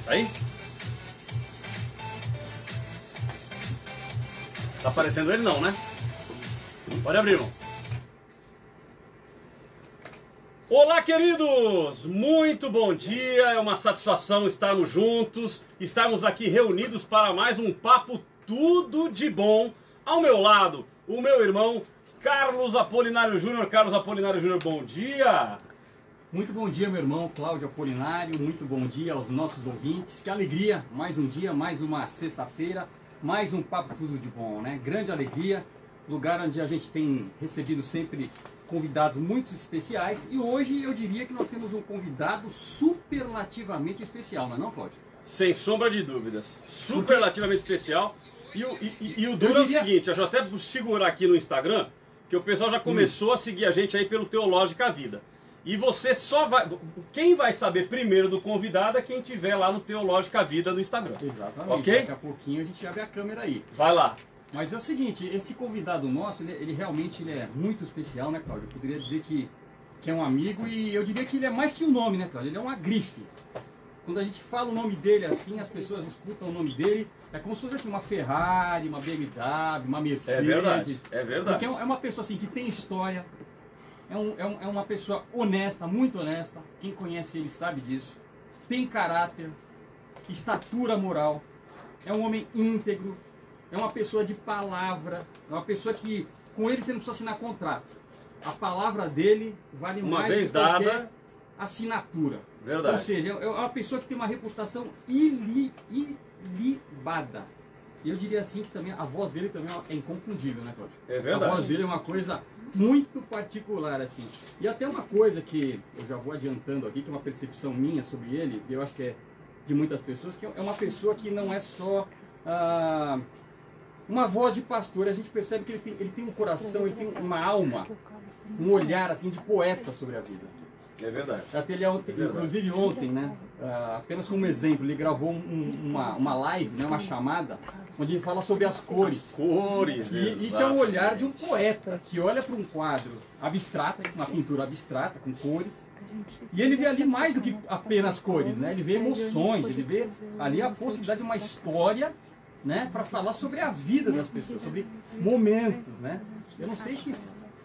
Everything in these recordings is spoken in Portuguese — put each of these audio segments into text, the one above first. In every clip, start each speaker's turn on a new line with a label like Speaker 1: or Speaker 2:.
Speaker 1: Aí? Tá aparecendo ele não, né? Pode abrir, irmão. Olá, queridos! Muito bom dia, é uma satisfação estarmos juntos, estarmos aqui reunidos para mais um papo tudo de bom. Ao meu lado, o meu irmão Carlos Apolinário Júnior. Carlos Apolinário Júnior, bom dia!
Speaker 2: Muito bom dia, meu irmão Cláudio Apolinário, muito bom dia aos nossos ouvintes. Que alegria, mais um dia, mais uma sexta-feira, mais um papo tudo de bom, né? Grande alegria, lugar onde a gente tem recebido sempre convidados muito especiais. E hoje eu diria que nós temos um convidado superlativamente especial, não é não, Cláudio?
Speaker 1: Sem sombra de dúvidas, superlativamente especial. E o duro é o seguinte, deixa eu até segurar aqui no Instagram, que o pessoal já começou a seguir a gente aí pelo Teológica Vida. E você só vai... Quem vai saber primeiro do convidado é quem tiver lá no Teológica Vida no Instagram.
Speaker 2: Exatamente,
Speaker 1: ok?
Speaker 2: Daqui a pouquinho a gente abre a câmera aí.
Speaker 1: Vai lá.
Speaker 2: Mas é o seguinte, esse convidado nosso, ele realmente é muito especial, né, Cláudio? Eu poderia dizer que é um amigo e eu diria que ele é mais que um nome, né, Cláudio? Ele é uma grife. Quando a gente fala o nome dele assim, as pessoas escutam o nome dele, é como se fosse assim, uma Ferrari, uma BMW, uma Mercedes.
Speaker 1: É verdade, é verdade.
Speaker 2: Porque é uma pessoa assim que tem história, é uma pessoa honesta, muito honesta. Quem conhece ele sabe disso. Tem caráter, estatura moral, é um homem íntegro, é uma pessoa de palavra, é uma pessoa que com ele você não precisa assinar contrato. A palavra dele vale
Speaker 1: Uma
Speaker 2: mais
Speaker 1: vez
Speaker 2: do que qualquer
Speaker 1: dada,
Speaker 2: assinatura.
Speaker 1: verdade.
Speaker 2: Ou seja, é uma pessoa que tem uma reputação ilibada. E eu diria assim que também a voz dele também é inconfundível, né, Cláudio?
Speaker 1: É verdade.
Speaker 2: A voz dele é uma coisa muito particular, assim. E até uma coisa que eu já vou adiantando aqui, que é uma percepção minha sobre ele, e eu acho que é de muitas pessoas, que é uma pessoa que não é só uma voz de pastor. A gente percebe que ele tem um coração, ele tem uma alma, um olhar assim de poeta sobre a vida.
Speaker 1: É verdade.
Speaker 2: Até ele inclusive ontem, né? Apenas como exemplo, ele gravou uma live, né, uma chamada, onde ele fala sobre as cores.
Speaker 1: Cores,
Speaker 2: E isso é um olhar de um poeta que olha para um quadro abstrato, uma pintura abstrata, com cores, e ele vê ali mais do que apenas cores, né? Ele vê emoções, ele vê ali a possibilidade de uma história, né, para falar sobre a vida das pessoas, sobre momentos, né? Eu não sei se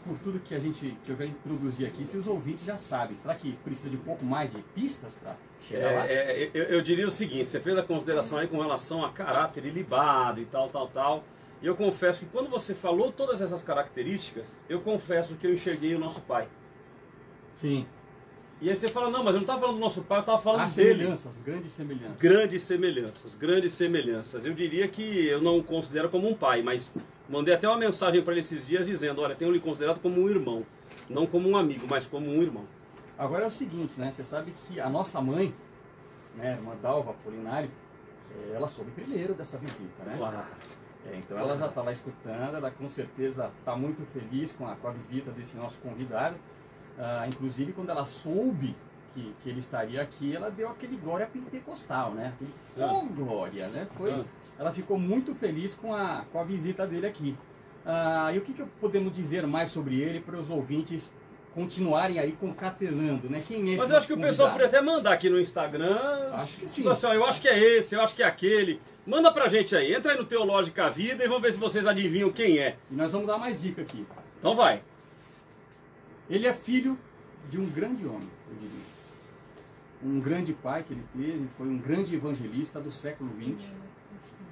Speaker 2: por tudo que eu já introduzi aqui, se os ouvintes já sabem. Será que precisa de um pouco mais de pistas para chegar lá?
Speaker 1: Eu diria o seguinte, você fez a consideração aí com relação a caráter ilibado e tal. E eu confesso que quando você falou todas essas características, eu confesso que eu enxerguei o nosso pai.
Speaker 2: Sim.
Speaker 1: E aí você fala, não, mas eu não estava falando do nosso pai, eu estava falando dele.
Speaker 2: Semelhanças, grandes semelhanças.
Speaker 1: Grandes semelhanças. Eu diria que eu não o considero como um pai, mas mandei até uma mensagem para ele esses dias dizendo, olha, tenho lhe considerado como um irmão. Não como um amigo, mas como um irmão.
Speaker 2: Agora é o seguinte, né? Você sabe que a nossa mãe, né, irmã Dalva Apolinário, ela soube primeiro dessa visita, né?
Speaker 1: Claro.
Speaker 2: Então ela já está lá escutando, ela com certeza está muito feliz com a visita desse nosso convidado. Inclusive quando ela soube que ele estaria aqui, ela deu aquele glória pentecostal, né? Oh, glória, né? Ela ficou muito feliz com a visita dele aqui. E o que podemos dizer mais sobre ele para os ouvintes continuarem aí concatenando, né? Quem é esse?
Speaker 1: Mas eu acho que o pessoal poderia até mandar aqui no Instagram.
Speaker 2: Acho que sim.
Speaker 1: Tipo assim, ó, eu acho que é esse, eu acho que é aquele. Manda pra gente aí, entra aí no Teológica Vida e vamos ver se vocês adivinham quem é.
Speaker 2: E nós vamos dar mais dica aqui.
Speaker 1: Então vai.
Speaker 2: Ele é filho de um grande homem, eu diria. Um grande pai que ele teve, foi um grande evangelista do século XX.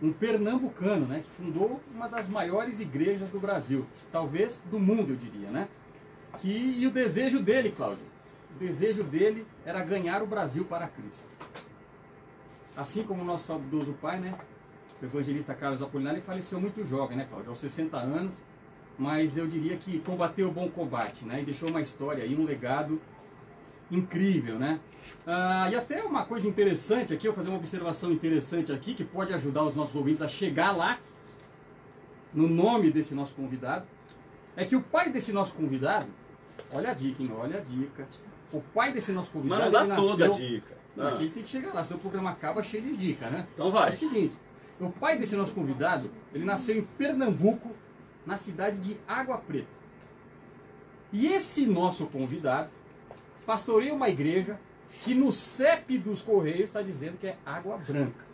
Speaker 2: Um pernambucano, né, que fundou uma das maiores igrejas do Brasil, talvez do mundo, eu diria, né? E o desejo dele, Cláudio, o desejo dele era ganhar o Brasil para Cristo. Assim como o nosso saudoso pai, né, o evangelista Carlos Apolinário, ele faleceu muito jovem, né, Cláudio, aos 60 anos, mas eu diria que combateu o bom combate, né, e deixou uma história aí, um legado incrível, né? E até uma coisa interessante aqui, eu vou fazer uma observação interessante aqui, que pode ajudar os nossos ouvintes a chegar lá, no nome desse nosso convidado, é que o pai desse nosso convidado, olha a dica, hein? Olha a dica. O pai desse nosso convidado,
Speaker 1: mas não dá toda a dica.
Speaker 2: Não, aqui a gente tem que chegar lá, senão o programa acaba cheio de dica, né?
Speaker 1: Então vai.
Speaker 2: É o seguinte, o pai desse nosso convidado, ele nasceu em Pernambuco, na cidade de Água Preta. E esse nosso convidado pastoreia uma igreja que no CEP dos Correios está dizendo que é água branca.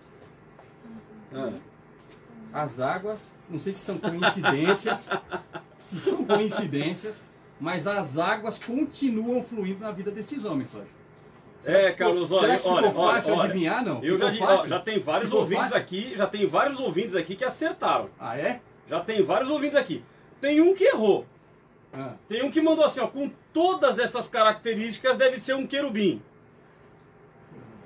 Speaker 2: As águas, não sei se são coincidências, mas as águas continuam fluindo na vida destes homens, Cláudio.
Speaker 1: Carlos,
Speaker 2: será que ficou fácil adivinhar, não?
Speaker 1: Eu já tem vários ouvintes aqui, que acertaram.
Speaker 2: Ah, é?
Speaker 1: Já tem vários ouvintes aqui. Tem um que errou. Tem um que mandou assim, ó, com todas essas características deve ser um querubim.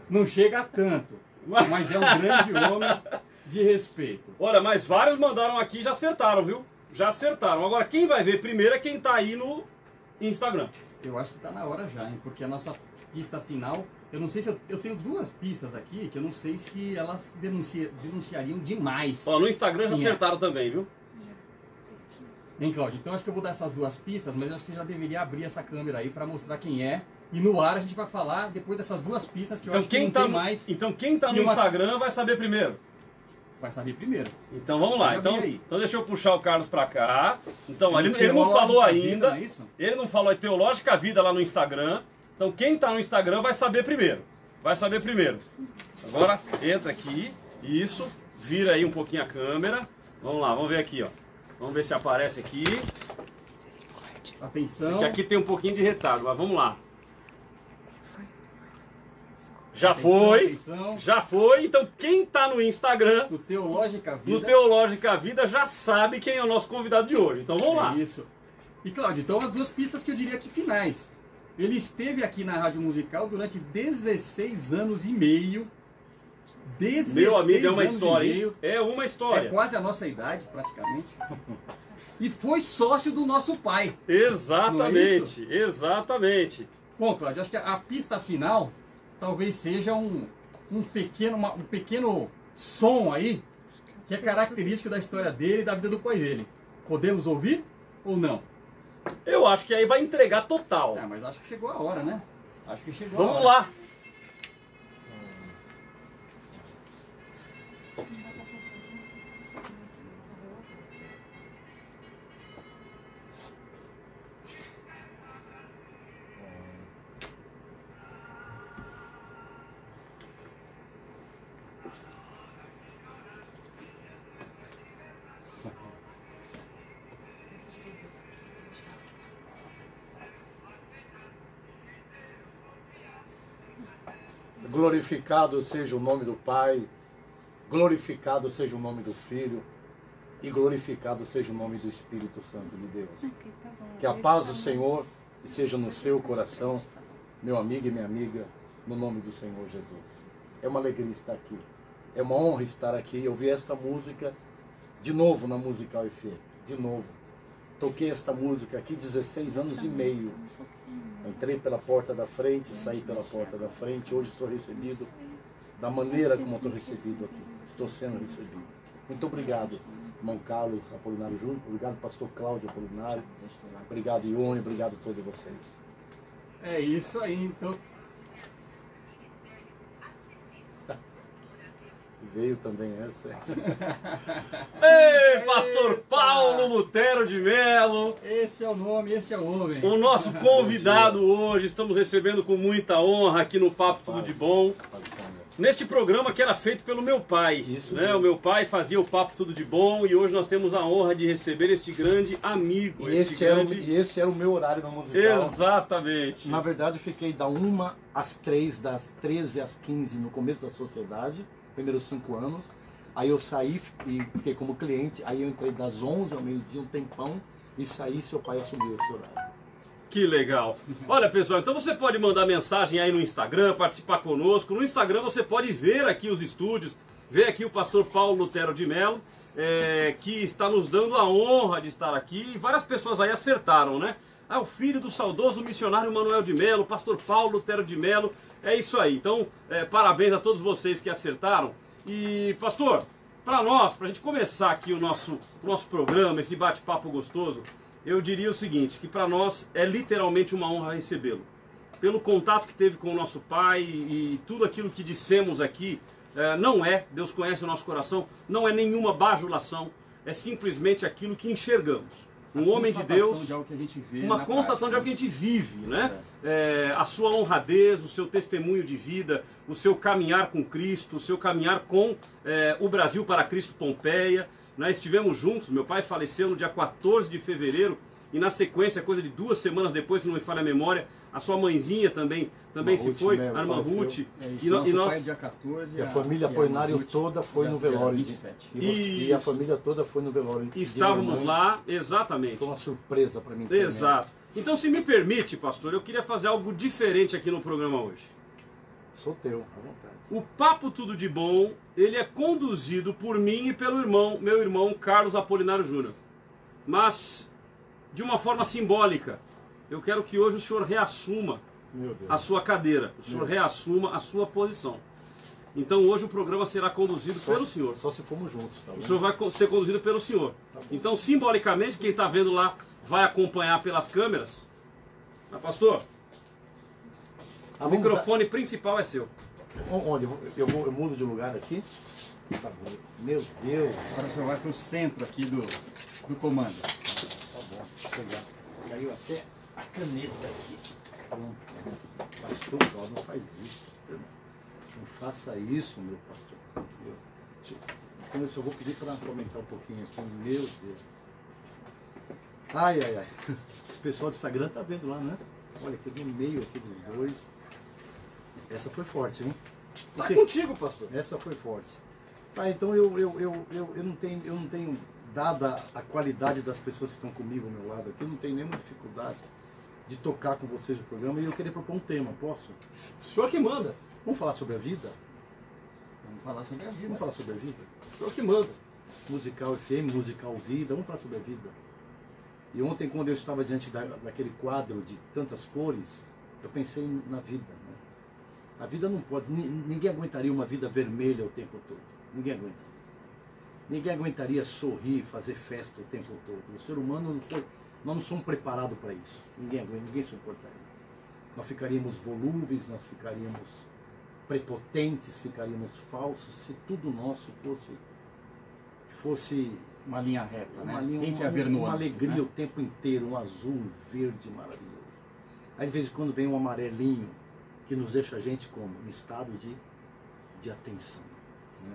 Speaker 2: Não chega a tanto, mas é um grande homem de respeito.
Speaker 1: Olha, mas vários mandaram aqui e já acertaram, viu? Já acertaram. Agora quem vai ver primeiro é quem tá aí no Instagram.
Speaker 2: Eu acho que tá na hora já, hein? Porque a nossa pista final, eu não sei se eu tenho duas pistas aqui que eu não sei se elas denunciariam demais.
Speaker 1: Ó, no Instagram já acertaram também, viu?
Speaker 2: Hein, Cláudio? Então acho que eu vou dar essas duas pistas, mas acho que já deveria abrir essa câmera aí para mostrar quem é. E no ar a gente vai falar depois dessas duas pistas que eu acho que não tem mais.
Speaker 1: Então quem tá no Instagram vai saber primeiro.
Speaker 2: Vai saber primeiro.
Speaker 1: Então vamos lá. Então deixa eu puxar o Carlos para cá. Então ele não falou ainda.
Speaker 2: Vida, não é
Speaker 1: ele não falou Teológica Vida lá no Instagram. Então quem tá no Instagram vai saber primeiro. Agora entra aqui. Isso. Vira aí um pouquinho a câmera. Vamos lá, vamos ver aqui, ó. Vamos ver se aparece aqui.
Speaker 2: Atenção.
Speaker 1: Porque aqui tem um pouquinho de retardo, mas vamos lá. Já foi. Então quem tá no Instagram,
Speaker 2: no
Speaker 1: Teológica Vida, já sabe quem é o nosso convidado de hoje. Então vamos lá.
Speaker 2: Isso. E Cláudio, então as duas pistas que eu diria que finais. Ele esteve aqui na Rádio Musical durante 16 anos e meio.
Speaker 1: Meu amigo, é uma história. É uma história.
Speaker 2: É quase a nossa idade, praticamente. E foi sócio do nosso pai.
Speaker 1: Exatamente, exatamente.
Speaker 2: Bom, Cláudio, acho que a pista final talvez seja um pequeno som aí, que é característico da história dele e da vida do pai dele. Podemos ouvir ou não?
Speaker 1: Eu acho que aí vai entregar total.
Speaker 2: Mas acho que chegou a hora, né? Acho que chegou
Speaker 1: Vamos
Speaker 2: a hora.
Speaker 1: lá.
Speaker 3: Glorificado seja o nome do Pai, glorificado seja o nome do Filho e glorificado seja o nome do Espírito Santo de Deus. Que a paz do Senhor esteja no seu coração, meu amigo e minha amiga, no nome do Senhor Jesus. É uma alegria estar aqui, é uma honra estar aqui. Eu vi esta música de novo na Musical FM, de novo. Toquei esta música aqui 16 anos e meio. Entrei pela porta da frente, saí pela porta da frente. Hoje estou recebido da maneira como estou recebido aqui. Estou sendo recebido. Muito obrigado, irmão Carlos Apolinário Júnior. Obrigado, pastor Cláudio Apolinário. Obrigado, Ione. Obrigado a todos vocês.
Speaker 2: É isso aí, então.
Speaker 3: Veio também essa.
Speaker 1: Ei, pastor Paulo Lutero de Melo.
Speaker 2: Esse é o nome, esse é o homem.
Speaker 1: O nosso convidado hoje, estamos recebendo com muita honra aqui no Papo Tudo de Bom. Neste programa que era feito pelo meu pai.
Speaker 3: Isso
Speaker 1: né? O meu pai fazia o Papo Tudo de Bom e hoje nós temos a honra de receber este grande amigo.
Speaker 3: E esse era o meu horário na musical.
Speaker 1: Exatamente.
Speaker 3: Na verdade, eu fiquei da 1 às 3, das 13 às 15 no começo da sociedade. Primeiros 5 anos, aí eu saí e fiquei como cliente, aí eu entrei das 11 ao meio-dia, um tempão, e saí, seu pai assumiu esse horário.
Speaker 1: Que legal. Olha, pessoal, então você pode mandar mensagem aí no Instagram, participar conosco. No Instagram você pode ver aqui os estúdios, ver aqui o pastor Paulo Lutero de Melo, que está nos dando a honra de estar aqui, e várias pessoas aí acertaram, né? Ah, o filho do saudoso missionário Manuel de Melo, pastor Paulo Lutero de Melo. É isso aí. Então, parabéns a todos vocês que acertaram. E, pastor, para nós, para a gente começar aqui o nosso programa, esse bate-papo gostoso, eu diria o seguinte, que para nós é literalmente uma honra recebê-lo. Pelo contato que teve com o nosso pai e tudo aquilo que dissemos aqui, Deus conhece o nosso coração, não é nenhuma bajulação, é simplesmente aquilo que enxergamos. Um homem de Deus,
Speaker 2: de algo que a gente vê
Speaker 1: uma constatação de algo que a gente vive, né? a sua honradez, o seu testemunho de vida, o seu caminhar com Cristo, o seu caminhar com o Brasil para Cristo Pompeia. Nós estivemos juntos, meu pai faleceu no dia 14 de fevereiro, e na sequência, coisa de 2 semanas depois, se não me falha a memória, a sua mãezinha também se foi, a irmã Ruth.
Speaker 2: E nós, pai, dia 14,
Speaker 3: e a família Apolinário toda foi no velório.
Speaker 2: 27.
Speaker 3: E a família toda foi no velório.
Speaker 1: Estávamos lá, exatamente.
Speaker 3: Foi uma surpresa para mim.
Speaker 1: Exato. Então, se me permite, pastor, eu queria fazer algo diferente aqui no programa hoje.
Speaker 3: Sou teu, à vontade.
Speaker 1: O Papo Tudo de Bom, ele é conduzido por mim e pelo meu irmão Carlos Apolinário Júnior. Mas, de uma forma simbólica, eu quero que hoje o senhor reassuma a sua cadeira, o senhor reassuma a sua posição. Então hoje o programa será conduzido pelo senhor.
Speaker 3: Só se formos juntos, tá bom?
Speaker 1: O senhor vai ser conduzido pelo senhor. Então, simbolicamente, quem está vendo lá vai acompanhar pelas câmeras. Mas, pastor, o microfone principal é seu.
Speaker 3: Onde? Eu mudo de lugar aqui? Tá bom. Meu Deus.
Speaker 2: Agora o senhor vai para o centro aqui do comando.
Speaker 3: Tá bom, deixa eu pegar. Caiu até a caneta aqui. Pronto. Pastor, não faz isso. Não faça isso, meu pastor. Então eu só vou pedir para aumentar um pouquinho aqui. Meu Deus. Ai, ai, ai. O pessoal do Instagram tá vendo lá, né? Olha aqui no meio aqui dos dois. Essa foi forte, hein?
Speaker 1: Tá contigo, pastor.
Speaker 3: Essa foi forte. Tá, então eu não tenho, dada a qualidade das pessoas que estão comigo ao meu lado aqui, eu não tenho nenhuma dificuldade de tocar com vocês o programa, e eu queria propor um tema, posso?
Speaker 1: O senhor que manda.
Speaker 3: Vamos falar sobre a vida?
Speaker 2: Vamos falar sobre a vida.
Speaker 3: Vamos falar sobre a vida?
Speaker 1: O senhor que manda.
Speaker 3: Musical FM, musical vida, vamos falar sobre a vida. E ontem, quando eu estava diante daquele quadro de tantas cores, eu pensei na vida. Né? A vida não pode, ninguém aguentaria uma vida vermelha o tempo todo. Ninguém aguenta. Ninguém aguentaria sorrir, fazer festa o tempo todo. O ser humano nós não somos preparados para isso. Ninguém aguenta, ninguém suportaria. Nós ficaríamos volúveis, nós ficaríamos prepotentes, ficaríamos falsos, se tudo nosso fosse
Speaker 2: uma linha reta,
Speaker 3: uma
Speaker 2: né?
Speaker 3: linha,
Speaker 2: Tem que haver nuances,
Speaker 3: uma alegria,
Speaker 2: né?
Speaker 3: O tempo inteiro, um azul, um verde maravilhoso. Aí de vez em quando vem um amarelinho que nos deixa a gente como? Em estado de atenção. Né?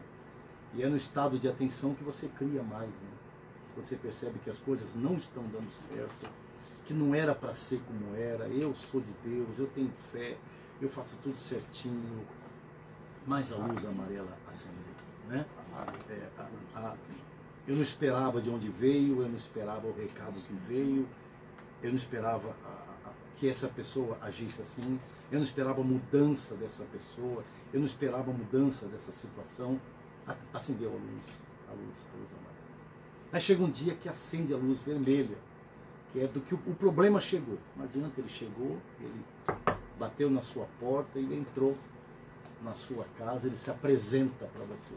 Speaker 3: E é no estado de atenção que você cria mais, né? Quando você percebe que as coisas não estão dando certo, que não era para ser como era, eu sou de Deus, eu tenho fé, eu faço tudo certinho, mas a luz amarela acendeu, né? Eu não esperava de onde veio, eu não esperava o recado que veio, eu não esperava que essa pessoa agisse assim, eu não esperava a mudança dessa pessoa, eu não esperava a mudança dessa situação. Acendeu a luz amarela. Aí chega um dia que acende a luz vermelha, que é do que o problema chegou. Não adianta, ele chegou, ele bateu na sua porta, ele entrou na sua casa, ele se apresenta para você.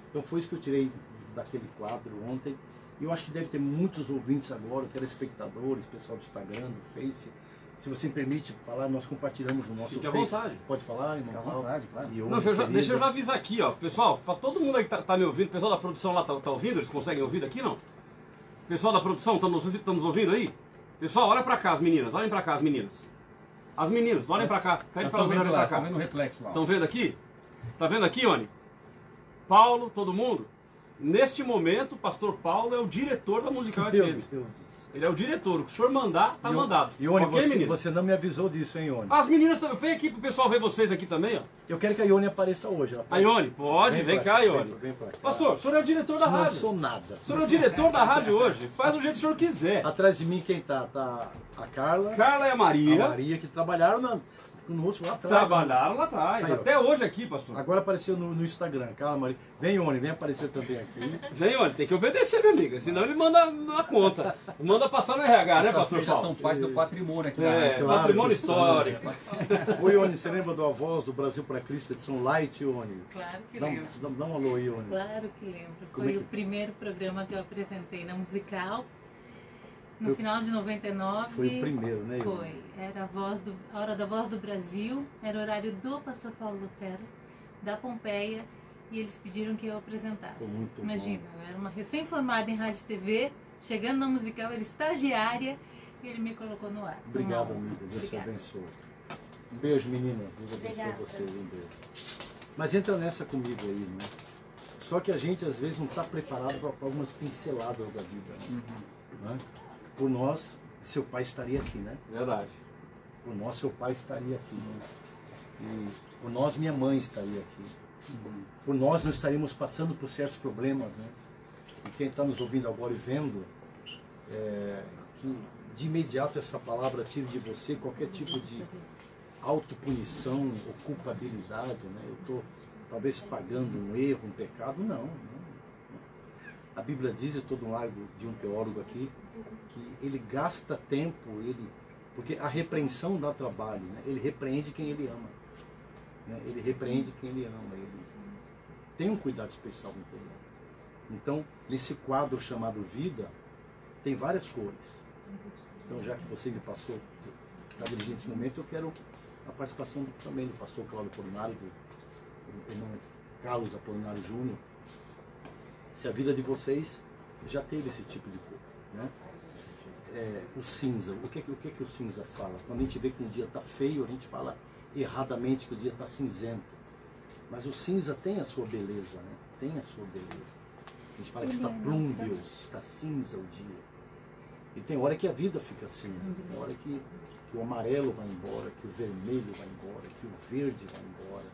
Speaker 3: Então foi isso que eu tirei daquele quadro ontem. E eu acho que deve ter muitos ouvintes agora, telespectadores, pessoal do Instagram, do Face. Se você me permite falar, nós compartilhamos no nosso
Speaker 1: Fique à
Speaker 3: Face.
Speaker 1: vontade.
Speaker 3: Pode falar, irmão?
Speaker 2: Fique à vontade, claro.
Speaker 1: Não, deixa eu já avisar aqui, ó. Pessoal, para todo mundo aí que tá me ouvindo, o pessoal da produção lá tá ouvindo? Eles conseguem ouvir daqui, não? Pessoal da produção, estão nos ouvindo aí? Pessoal, olha para cá, as meninas. Olhem para cá, as meninas. As meninas, olhem para cá. Pede para elas olharem para cá.
Speaker 2: Estão vendo o reflexo lá.
Speaker 1: Estão vendo aqui? Tá vendo aqui, Oni? Paulo, todo mundo? Neste momento, o pastor Paulo é o diretor da Musical
Speaker 3: Meu
Speaker 1: FM.
Speaker 3: Deus do céu.
Speaker 1: Ele é o diretor. O que o senhor mandar, tá mandado.
Speaker 3: Ione,
Speaker 1: Ok,
Speaker 3: você não me avisou disso, hein, Ione?
Speaker 1: As meninas também. Vem aqui pro pessoal ver vocês aqui também, ó.
Speaker 3: Eu quero que a Ione apareça hoje.
Speaker 1: A Ione, pode, vem cá, Ione.
Speaker 3: Vem pra cá.
Speaker 1: Pastor, o senhor é o diretor da
Speaker 3: Não
Speaker 1: rádio.
Speaker 3: sou nada.
Speaker 1: O senhor é o diretor da rádio hoje. Faz do jeito que o senhor quiser.
Speaker 3: Atrás de mim quem tá? Tá a Carla.
Speaker 1: Carla e a Maria.
Speaker 3: A Maria, que trabalharam no outro lá atrás.
Speaker 1: Trabalharam lá atrás.
Speaker 3: Aí, ó.
Speaker 1: Até hoje aqui, pastor.
Speaker 3: Agora apareceu no Instagram. Carla, Maria. Vem, Ione, vem aparecer também aqui.
Speaker 1: Vem, olha, tem que obedecer, minha amiga. Senão ele manda na conta. Manda passar no RH, né, pastor
Speaker 2: Já são
Speaker 1: Paulo?
Speaker 2: parte do patrimônio aqui.
Speaker 1: É,
Speaker 3: Claro,
Speaker 1: patrimônio
Speaker 3: que sim.
Speaker 1: histórico.
Speaker 3: Ô, Ione, você lembra do A Voz do Brasil para Cristo, edição Light, Ione?
Speaker 4: Claro que lembro.
Speaker 3: Dá um alô, Ione.
Speaker 4: Claro que lembro.
Speaker 3: Como
Speaker 4: Foi
Speaker 3: é
Speaker 4: o
Speaker 3: que-
Speaker 4: primeiro programa que eu apresentei na Musical. No final de 99.
Speaker 3: Foi o primeiro, né, Ione?
Speaker 4: Foi. Era a hora da Voz do Brasil. Era o horário do pastor Paulo Lutero, da Pompeia. E eles pediram que eu apresentasse.
Speaker 3: Foi muito
Speaker 4: Imagina,
Speaker 3: bom.
Speaker 4: eu era uma recém-formada em rádio e TV. Chegando na Musical, era estagiária. que ele me colocou no ar.
Speaker 3: Obrigado, amiga. Deus te abençoe. Um beijo, menina. Deus abençoe vocês. Um beijo. Mas entra nessa comigo aí, né? Só que a gente às vezes não está preparado para algumas pinceladas da vida. Né? Né? Por nós, seu pai estaria aqui, né?
Speaker 1: Verdade.
Speaker 3: Por nós, seu pai estaria aqui. E por nós, minha mãe estaria aqui. Por nós, não estaríamos passando por certos problemas, né? E quem está nos ouvindo agora e vendo, que de imediato essa palavra tire de você qualquer tipo de autopunição ou culpabilidade, né? Eu estou talvez pagando um erro, um pecado. Não. A Bíblia diz, eu estou do lado de um teólogo aqui, que ele gasta tempo, porque a repreensão dá trabalho, né? Ele repreende quem ele ama. Né? Ele repreende quem ele ama. Ele tem um cuidado especial com quem ele ama. Então, nesse quadro chamado vida, tem várias cores. Então, já que você me passou, está dirigindo esse momento, eu quero a participação também do pastor Cláudio Apolinário, do irmão Carlos Apolinário Júnior. Se a vida de vocês já teve esse tipo de cor, né? O cinza, o que o cinza fala? Quando a gente vê que um dia está feio, a gente fala erradamente que o dia está cinzento. Mas o cinza tem a sua beleza, né? Tem a sua beleza. A gente fala que está plúmbeo, está cinza o dia. E tem hora que a vida fica cinza, tem hora que o amarelo vai embora, que o vermelho vai embora, que o verde vai embora.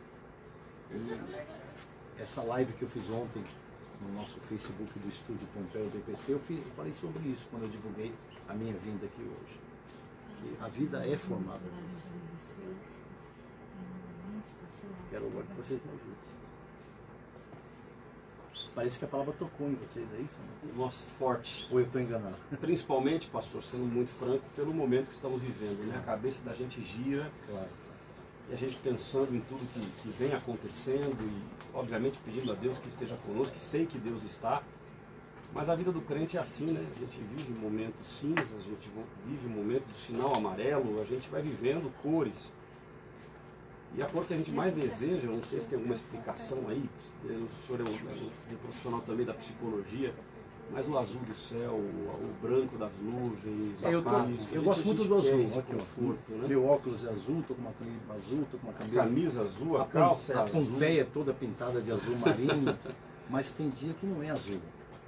Speaker 3: E essa live que eu fiz ontem no nosso Facebook do Estúdio Pompeia DPC, eu falei sobre isso quando eu divulguei a minha vinda aqui hoje. Que a vida é formada disso. Quero agora que vocês me ajudem. Parece que a palavra tocou em vocês, é isso? Né?
Speaker 1: Nossa, forte.
Speaker 3: Ou eu estou enganado?
Speaker 1: Principalmente, pastor, sendo muito franco, pelo momento que estamos vivendo, né? A cabeça da gente gira,
Speaker 3: Claro.
Speaker 1: e a gente pensando em tudo que vem acontecendo e, obviamente, pedindo a Deus que esteja conosco, que sei que Deus está. Mas a vida do crente é assim, né? A gente vive momentos cinzas, a gente vive momentos do sinal amarelo, a gente vai vivendo cores. E a cor que a gente mais deseja, eu não sei se tem alguma explicação aí, o senhor é um profissional também da psicologia, mas o azul do céu, o branco das nuvens, a paz.
Speaker 3: Eu gosto muito do azul.
Speaker 1: Aqui, conforto, né?
Speaker 3: Meu óculos é azul, estou com uma camisa azul, estou com uma
Speaker 1: Camisa azul, a calça é
Speaker 3: a
Speaker 1: azul.
Speaker 3: Pompeia toda pintada de azul marinho, mas tem dia que não é azul.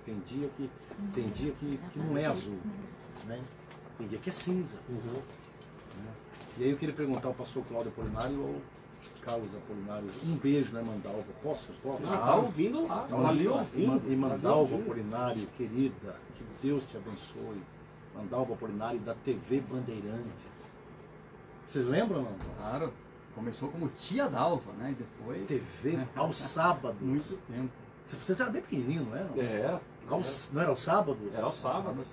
Speaker 3: Tem dia que não é azul. Né? Tem dia que é cinza. Né? E aí eu queria perguntar ao pastor Cláudio Apolinário ou Carlos Apolinário, um beijo, né, Mandalva? Posso?
Speaker 1: Tá ouvindo lá, tá ali ouvindo.
Speaker 3: E Mandalva Apolinário, querida, que Deus te abençoe. Mandalva Apolinário da TV Bandeirantes. Vocês lembram, não?
Speaker 2: Claro, começou como tia Dalva, né? E depois.
Speaker 3: TV aos sábados.
Speaker 2: Muito tempo.
Speaker 3: Vocês eram bem pequenininho, não era? Não era aos sábados?
Speaker 1: Era aos sábados.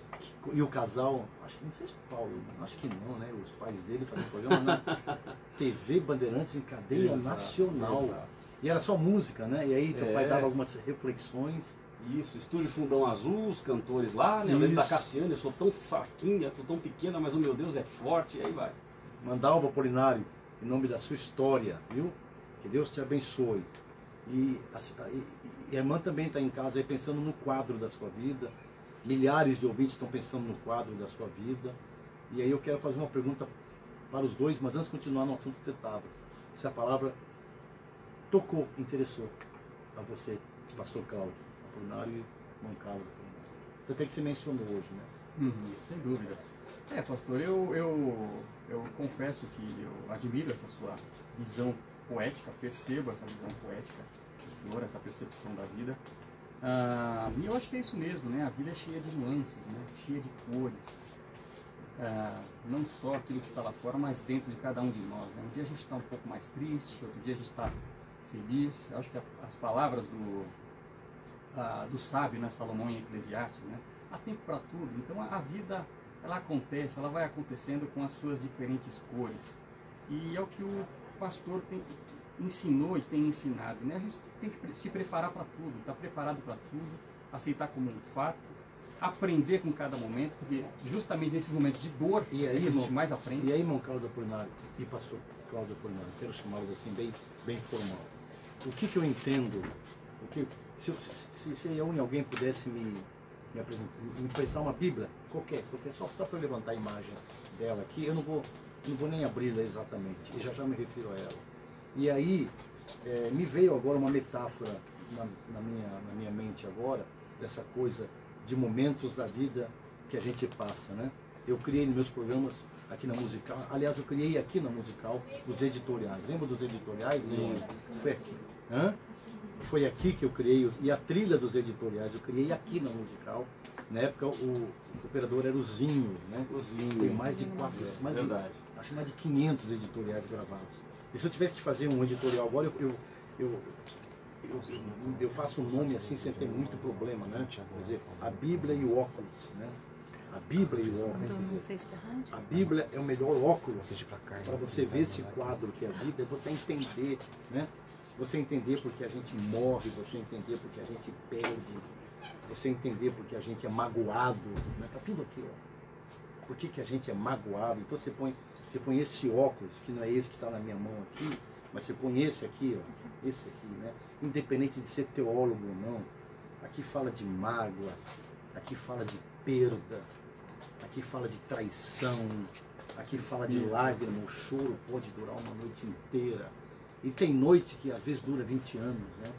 Speaker 3: E o casal, acho que não sei se o Paulo, acho que não, né? Os pais dele faziam programa na TV Bandeirantes em cadeia nacional.
Speaker 1: Exato.
Speaker 3: E era só música, né? E aí seu pai dava algumas reflexões.
Speaker 1: Isso, Estúdio Fundão Azul, os cantores lá, né? Eu lembro da Cassiane, eu sou tão fraquinha, tô tão pequena, mas o meu Deus é forte, e aí vai.
Speaker 3: Mandalva Apolinário, em nome da sua história, viu? Que Deus te abençoe. E a irmã também está em casa aí pensando no quadro da sua vida. Milhares de ouvintes estão pensando no quadro da sua vida. E aí eu quero fazer uma pergunta para os dois, mas antes de continuar no assunto que você estava. Se a palavra tocou, interessou a você, pastor Cláudio Apolinário e irmão Carlos Apolinário. Até que você mencionou hoje, né?
Speaker 2: Sem dúvida. Pastor, eu confesso que eu admiro essa sua visão poética, percebo essa visão poética do senhor, essa percepção da vida. E eu acho que é isso mesmo, né? A vida é cheia de nuances, né? Cheia de cores. Não só aquilo que está lá fora, mas dentro de cada um de nós. Né? Um dia a gente está um pouco mais triste, outro dia a gente está feliz. Eu acho que as palavras do sábio, né? Salomão em Eclesiastes, né? Há tempo para tudo. Então a vida, ela acontece, ela vai acontecendo com as suas diferentes cores. E é o que o pastor ensinou e tem ensinado, né? A gente tem que se preparar para tudo, estar preparado para tudo, aceitar como um fato, aprender com cada momento, porque justamente nesses momentos de dor
Speaker 3: e aí,
Speaker 2: é que a gente mais aprende.
Speaker 3: E aí, irmão Cláudio Apolinário e pastor Cláudio Apolinário, quero chamá-los assim bem formal. O que eu entendo, se alguém pudesse me apresentar, me prestar uma Bíblia qualquer, só para eu levantar a imagem dela aqui, eu não vou nem abri-la exatamente, e já me refiro a ela. E aí, me veio agora uma metáfora na minha mente agora, dessa coisa de momentos da vida que a gente passa, né? Eu criei nos meus programas aqui na Musical, aliás, eu criei aqui na Musical os editoriais. Lembra dos editoriais? Foi aqui. Foi aqui que eu criei, e a trilha dos editoriais eu criei aqui na Musical. Na época o operador era o Zinho, né? O Zinho. Tem mais de 400, acho mais de 500 editoriais gravados. E se eu tivesse que fazer um editorial agora, eu faço um nome assim sem ter muito problema, né? Quer dizer, a Bíblia e o óculos, né? A Bíblia e o óculos. A Bíblia é o melhor óculos para você ver esse quadro que é a vida, você entender, né? Você entender porque a gente morre, você entender porque a gente perde, você entender porque a gente é magoado, né? Tá tudo aqui, ó. Por que a gente é magoado? Então você põe esse óculos, que não é esse que está na minha mão aqui, mas você põe esse aqui, ó, esse aqui, né? Independente de ser teólogo ou não, aqui fala de mágoa, aqui fala de perda, aqui fala de traição, aqui fala de lágrima, o choro pode durar uma noite inteira. E tem noite que às vezes dura 20 anos, né?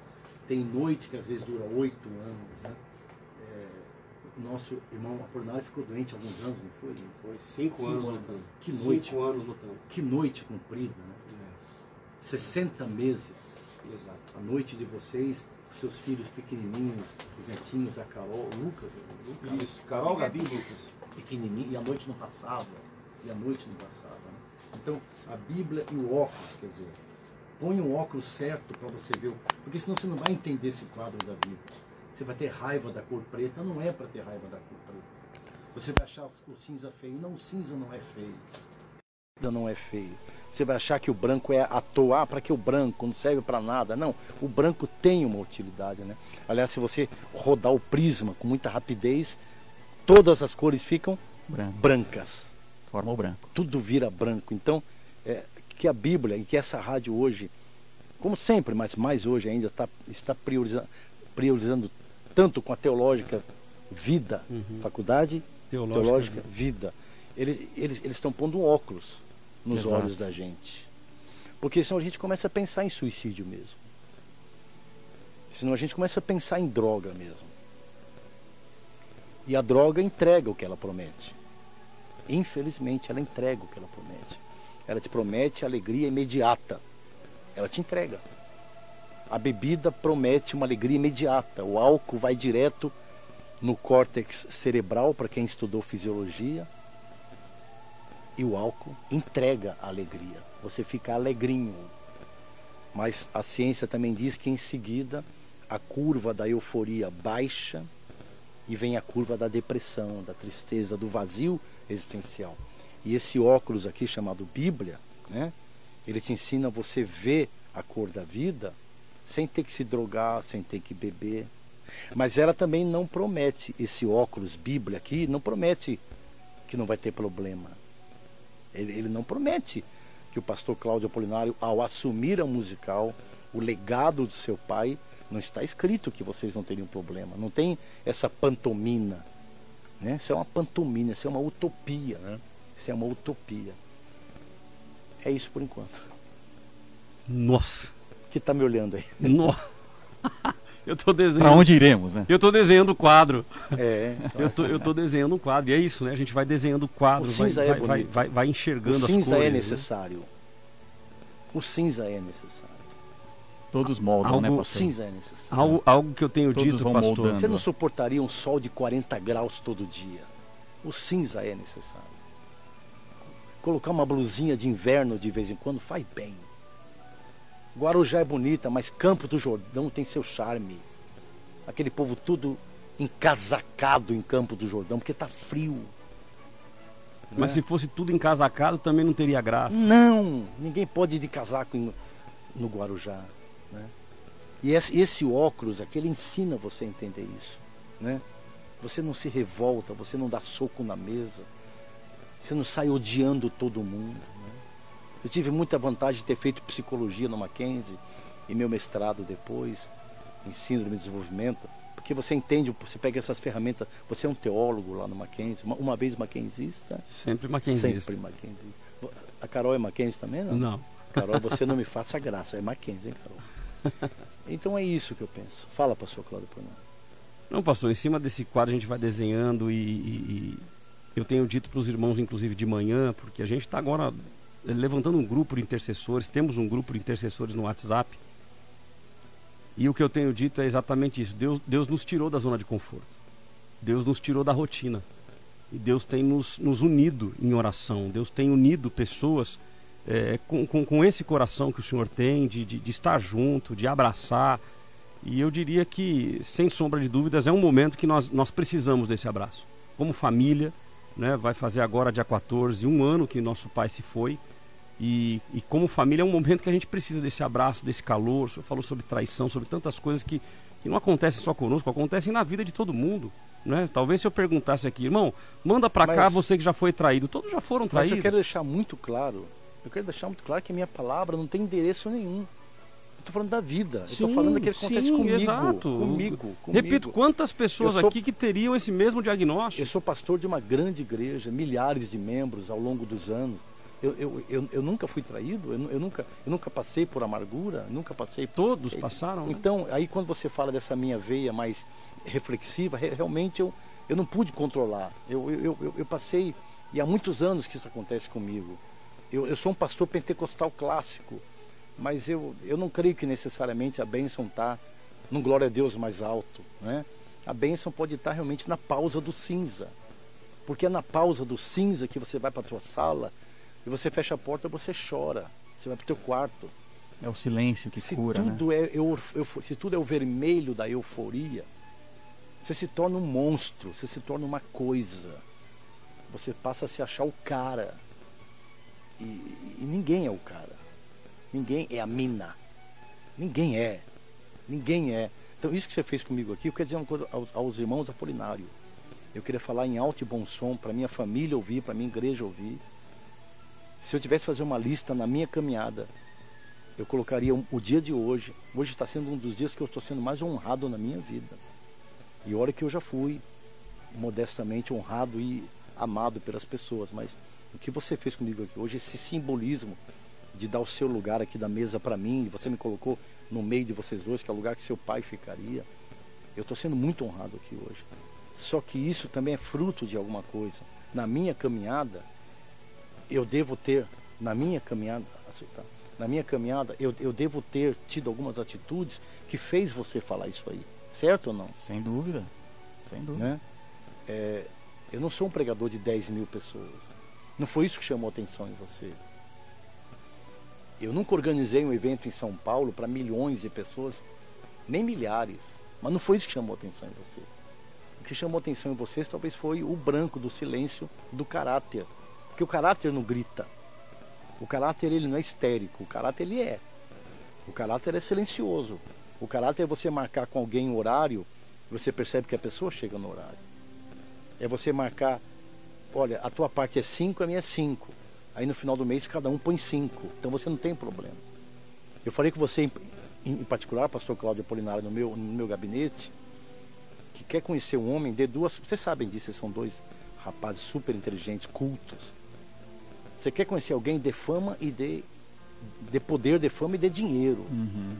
Speaker 3: Tem noite que às vezes dura 8 anos, né? Nosso irmão Apolinário ficou doente há alguns anos, não foi?
Speaker 1: Foi 5 anos lutando.
Speaker 3: Que noite.
Speaker 1: 5 anos lutando.
Speaker 3: Que noite comprida, né? 60 meses.
Speaker 1: Exato.
Speaker 3: A noite de vocês, seus filhos pequenininhos, os netinhos, a Carol, o Lucas.
Speaker 1: Isso, Carol, Gabi e Lucas.
Speaker 3: Pequenininho, e a noite não passava. Né? Então, a Bíblia e o óculos, quer dizer, põe um óculos certo para você ver, porque senão você não vai entender esse quadro da vida. Você vai ter raiva da cor preta, não é para ter raiva da cor preta. Você vai achar o cinza feio, não, o cinza não é feio. Não é feio. Você vai achar que o branco é à toa, para que o branco não serve para nada. Não, o branco tem uma utilidade, né? Aliás, se você rodar o prisma com muita rapidez, todas as cores ficam brancas.
Speaker 2: Forma o branco.
Speaker 3: Tudo vira branco. Então, que a Bíblia e que essa rádio hoje, como sempre, mas mais hoje ainda, está priorizando tanto com a teológica vida, faculdade teológica vida. Eles estão pondo um óculos nos olhos da gente. Porque senão a gente começa a pensar em suicídio mesmo. Senão a gente começa a pensar em droga mesmo. E a droga entrega o que ela promete. Infelizmente, ela entrega o que ela promete. Ela te promete alegria imediata. Ela te entrega. A bebida promete uma alegria imediata. O álcool vai direto no córtex cerebral, para quem estudou fisiologia. E o álcool entrega a alegria. Você fica alegrinho. Mas a ciência também diz que em seguida a curva da euforia baixa e vem a curva da depressão, da tristeza, do vazio existencial. E esse óculos aqui chamado Bíblia, né? Ele te ensina a você ver a cor da vida sem ter que se drogar, sem ter que beber. Mas ela também não promete, esse óculos Bíblia aqui, não promete que não vai ter problema. Ele não promete que o pastor Cláudio Apolinário, ao assumir a Musical, o legado do seu pai, não está escrito que vocês não teriam problema. Não tem essa pantomina, né? Isso é uma pantomina, isso é uma utopia, né? Isso é uma utopia. É isso por enquanto.
Speaker 1: Nossa!
Speaker 3: Que tá me olhando aí?
Speaker 1: Nossa! Eu tô desenhando.
Speaker 2: Para onde iremos, né?
Speaker 1: Eu tô desenhando o quadro.
Speaker 3: Eu
Speaker 1: tô desenhando um quadro. E é isso, né? A gente vai desenhando o quadro,
Speaker 3: o cinza
Speaker 1: vai enxergando as cores.
Speaker 3: O cinza é necessário. Né? O cinza é necessário.
Speaker 2: Todos moldam, né, pastor?
Speaker 3: O cinza é necessário.
Speaker 1: Algo que eu tenho
Speaker 2: Todos
Speaker 1: dito,
Speaker 2: vão
Speaker 1: pastor.
Speaker 2: moldando.
Speaker 3: Você não suportaria um sol de 40 graus todo dia. O cinza é necessário. Colocar uma blusinha de inverno de vez em quando faz bem. Guarujá é bonita, mas Campos do Jordão tem seu charme. Aquele povo tudo encasacado em Campos do Jordão, porque tá frio.
Speaker 1: Mas se fosse tudo encasacado, também não teria graça.
Speaker 3: Não, ninguém pode ir de casaco no Guarujá. Né? E esse óculos aqui, ele ensina você a entender isso. Né? Você não se revolta, você não dá soco na mesa. Você não sai odiando todo mundo. Né? Eu tive muita vantagem de ter feito psicologia no Mackenzie e meu mestrado depois, em síndrome de desenvolvimento, porque você entende, você pega essas ferramentas, você é um teólogo lá no Mackenzie, uma vez mackenzista?
Speaker 1: Sempre mackenzista.
Speaker 3: Sempre Mackenzie. A Carol é Mackenzie também, não?
Speaker 1: Não.
Speaker 3: Carol, você não me faça graça, é Mackenzie, hein, Carol? Então é isso que eu penso. Fala, pastor Cláudio Pronamp.
Speaker 1: Não, pastor, em cima desse quadro a gente vai desenhando e eu tenho dito para os irmãos, inclusive de manhã, porque a gente está agora levantando um grupo de intercessores, temos um grupo de intercessores no WhatsApp, e o que eu tenho dito é exatamente isso. Deus nos tirou da zona de conforto, Deus nos tirou da rotina, e Deus tem nos unido em oração, Deus tem unido pessoas com esse coração que o Senhor tem, de estar junto, de abraçar. E eu diria que, sem sombra de dúvidas, é um momento que nós precisamos desse abraço. Como família, né, vai fazer agora, dia 14, um ano que nosso pai se foi. E como família é um momento que a gente precisa desse abraço, desse calor. O senhor falou sobre traição, sobre tantas coisas que não acontecem só conosco, acontecem na vida de todo mundo. Né? Talvez se eu perguntasse aqui, irmão, manda pra cá você que já foi traído. Todos já foram traídos.
Speaker 3: Mas eu quero deixar muito claro, que a minha palavra não tem endereço nenhum. Eu estou falando da vida, eu estou falando daquilo que acontece comigo,
Speaker 1: exato.
Speaker 3: Comigo.
Speaker 1: Repito, quantas pessoas aqui que teriam esse mesmo diagnóstico?
Speaker 3: Eu sou pastor de uma grande igreja, milhares de membros ao longo dos anos. Eu nunca fui traído, eu nunca passei por amargura, nunca passei...
Speaker 1: Todos passaram, né?
Speaker 3: Então, aí quando você fala dessa minha veia mais reflexiva, realmente eu não pude controlar. Eu passei, e há muitos anos que isso acontece comigo. Eu sou um pastor pentecostal clássico, mas eu não creio que necessariamente a bênção está no glória a Deus mais alto, né? A bênção pode estar realmente na pausa do cinza, porque é na pausa do cinza que você vai para a tua sala e você fecha a porta, você chora, você vai para o teu quarto.
Speaker 2: É o silêncio que cura,
Speaker 3: tudo, né? Se tudo é o vermelho da euforia, você se torna um monstro, você se torna uma coisa, você passa a se achar o cara, e ninguém é o cara. Ninguém é a mina. Ninguém é. Então isso que você fez comigo aqui, eu quero dizer uma coisa aos irmãos Apolinário. Eu queria falar em alto e bom som, para minha família ouvir, para minha igreja ouvir. Se eu tivesse que fazer uma lista na minha caminhada, eu colocaria o dia de hoje. Hoje está sendo um dos dias que eu estou sendo mais honrado na minha vida. E olha que eu já fui modestamente honrado e amado pelas pessoas, mas o que você fez comigo aqui hoje, esse simbolismo de dar o seu lugar aqui da mesa para mim, você me colocou no meio de vocês dois, que é o lugar que seu pai ficaria. Eu estou sendo muito honrado aqui hoje. Só que isso também é fruto de alguma coisa. Na minha caminhada, eu devo ter, eu devo ter tido algumas atitudes que fez você falar isso aí. Certo ou não?
Speaker 2: Sem dúvida.
Speaker 3: Né? Eu não sou um pregador de 10 mil pessoas. Não foi isso que chamou atenção em você. Eu nunca organizei um evento em São Paulo para milhões de pessoas, nem milhares. Mas não foi isso que chamou atenção em você. O que chamou atenção em vocês talvez foi o branco do silêncio do caráter. Porque o caráter não grita. O caráter ele não é histérico. O caráter ele é. O caráter é silencioso. O caráter é você marcar com alguém um horário, você percebe que a pessoa chega no horário. É você marcar, olha, a tua parte é 5, a minha é 5. Aí no final do mês cada um põe 5. Então você não tem problema. Eu falei com você, em particular, pastor Cláudio Apolinário, no meu gabinete, que quer conhecer um homem, dê duas. Vocês sabem disso, vocês são dois rapazes super inteligentes, cultos. Você quer conhecer alguém, dê fama e dê poder, dê fama e dê dinheiro.
Speaker 2: Uhum.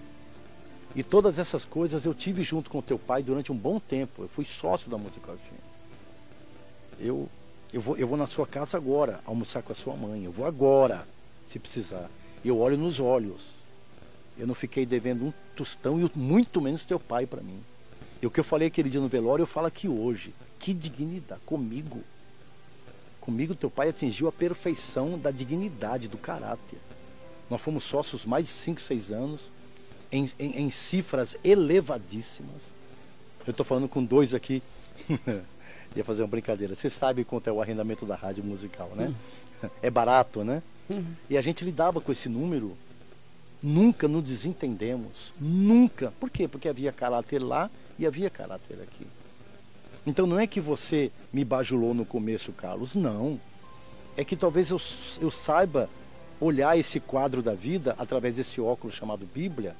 Speaker 3: E todas essas coisas eu tive junto com o teu pai durante um bom tempo. Eu fui sócio da Musical FM. Eu vou na sua casa agora, almoçar com a sua mãe. Eu vou agora, se precisar. E eu olho nos olhos. Eu não fiquei devendo um tostão e muito menos teu pai para mim. E o que eu falei aquele dia no velório, eu falo aqui hoje. Que dignidade. Comigo teu pai atingiu a perfeição da dignidade, do caráter. Nós fomos sócios mais de 5, 6 anos, em cifras elevadíssimas. Eu estou falando com dois aqui. Ia fazer uma brincadeira. Você sabe quanto é o arrendamento da rádio musical, né? É barato, né? E a gente lidava com esse número. Nunca nos desentendemos. Nunca. Por quê? Porque havia caráter lá e havia caráter aqui. Então não é que você me bajulou no começo, Carlos. Não. É que talvez eu saiba olhar esse quadro da vida através desse óculos chamado Bíblia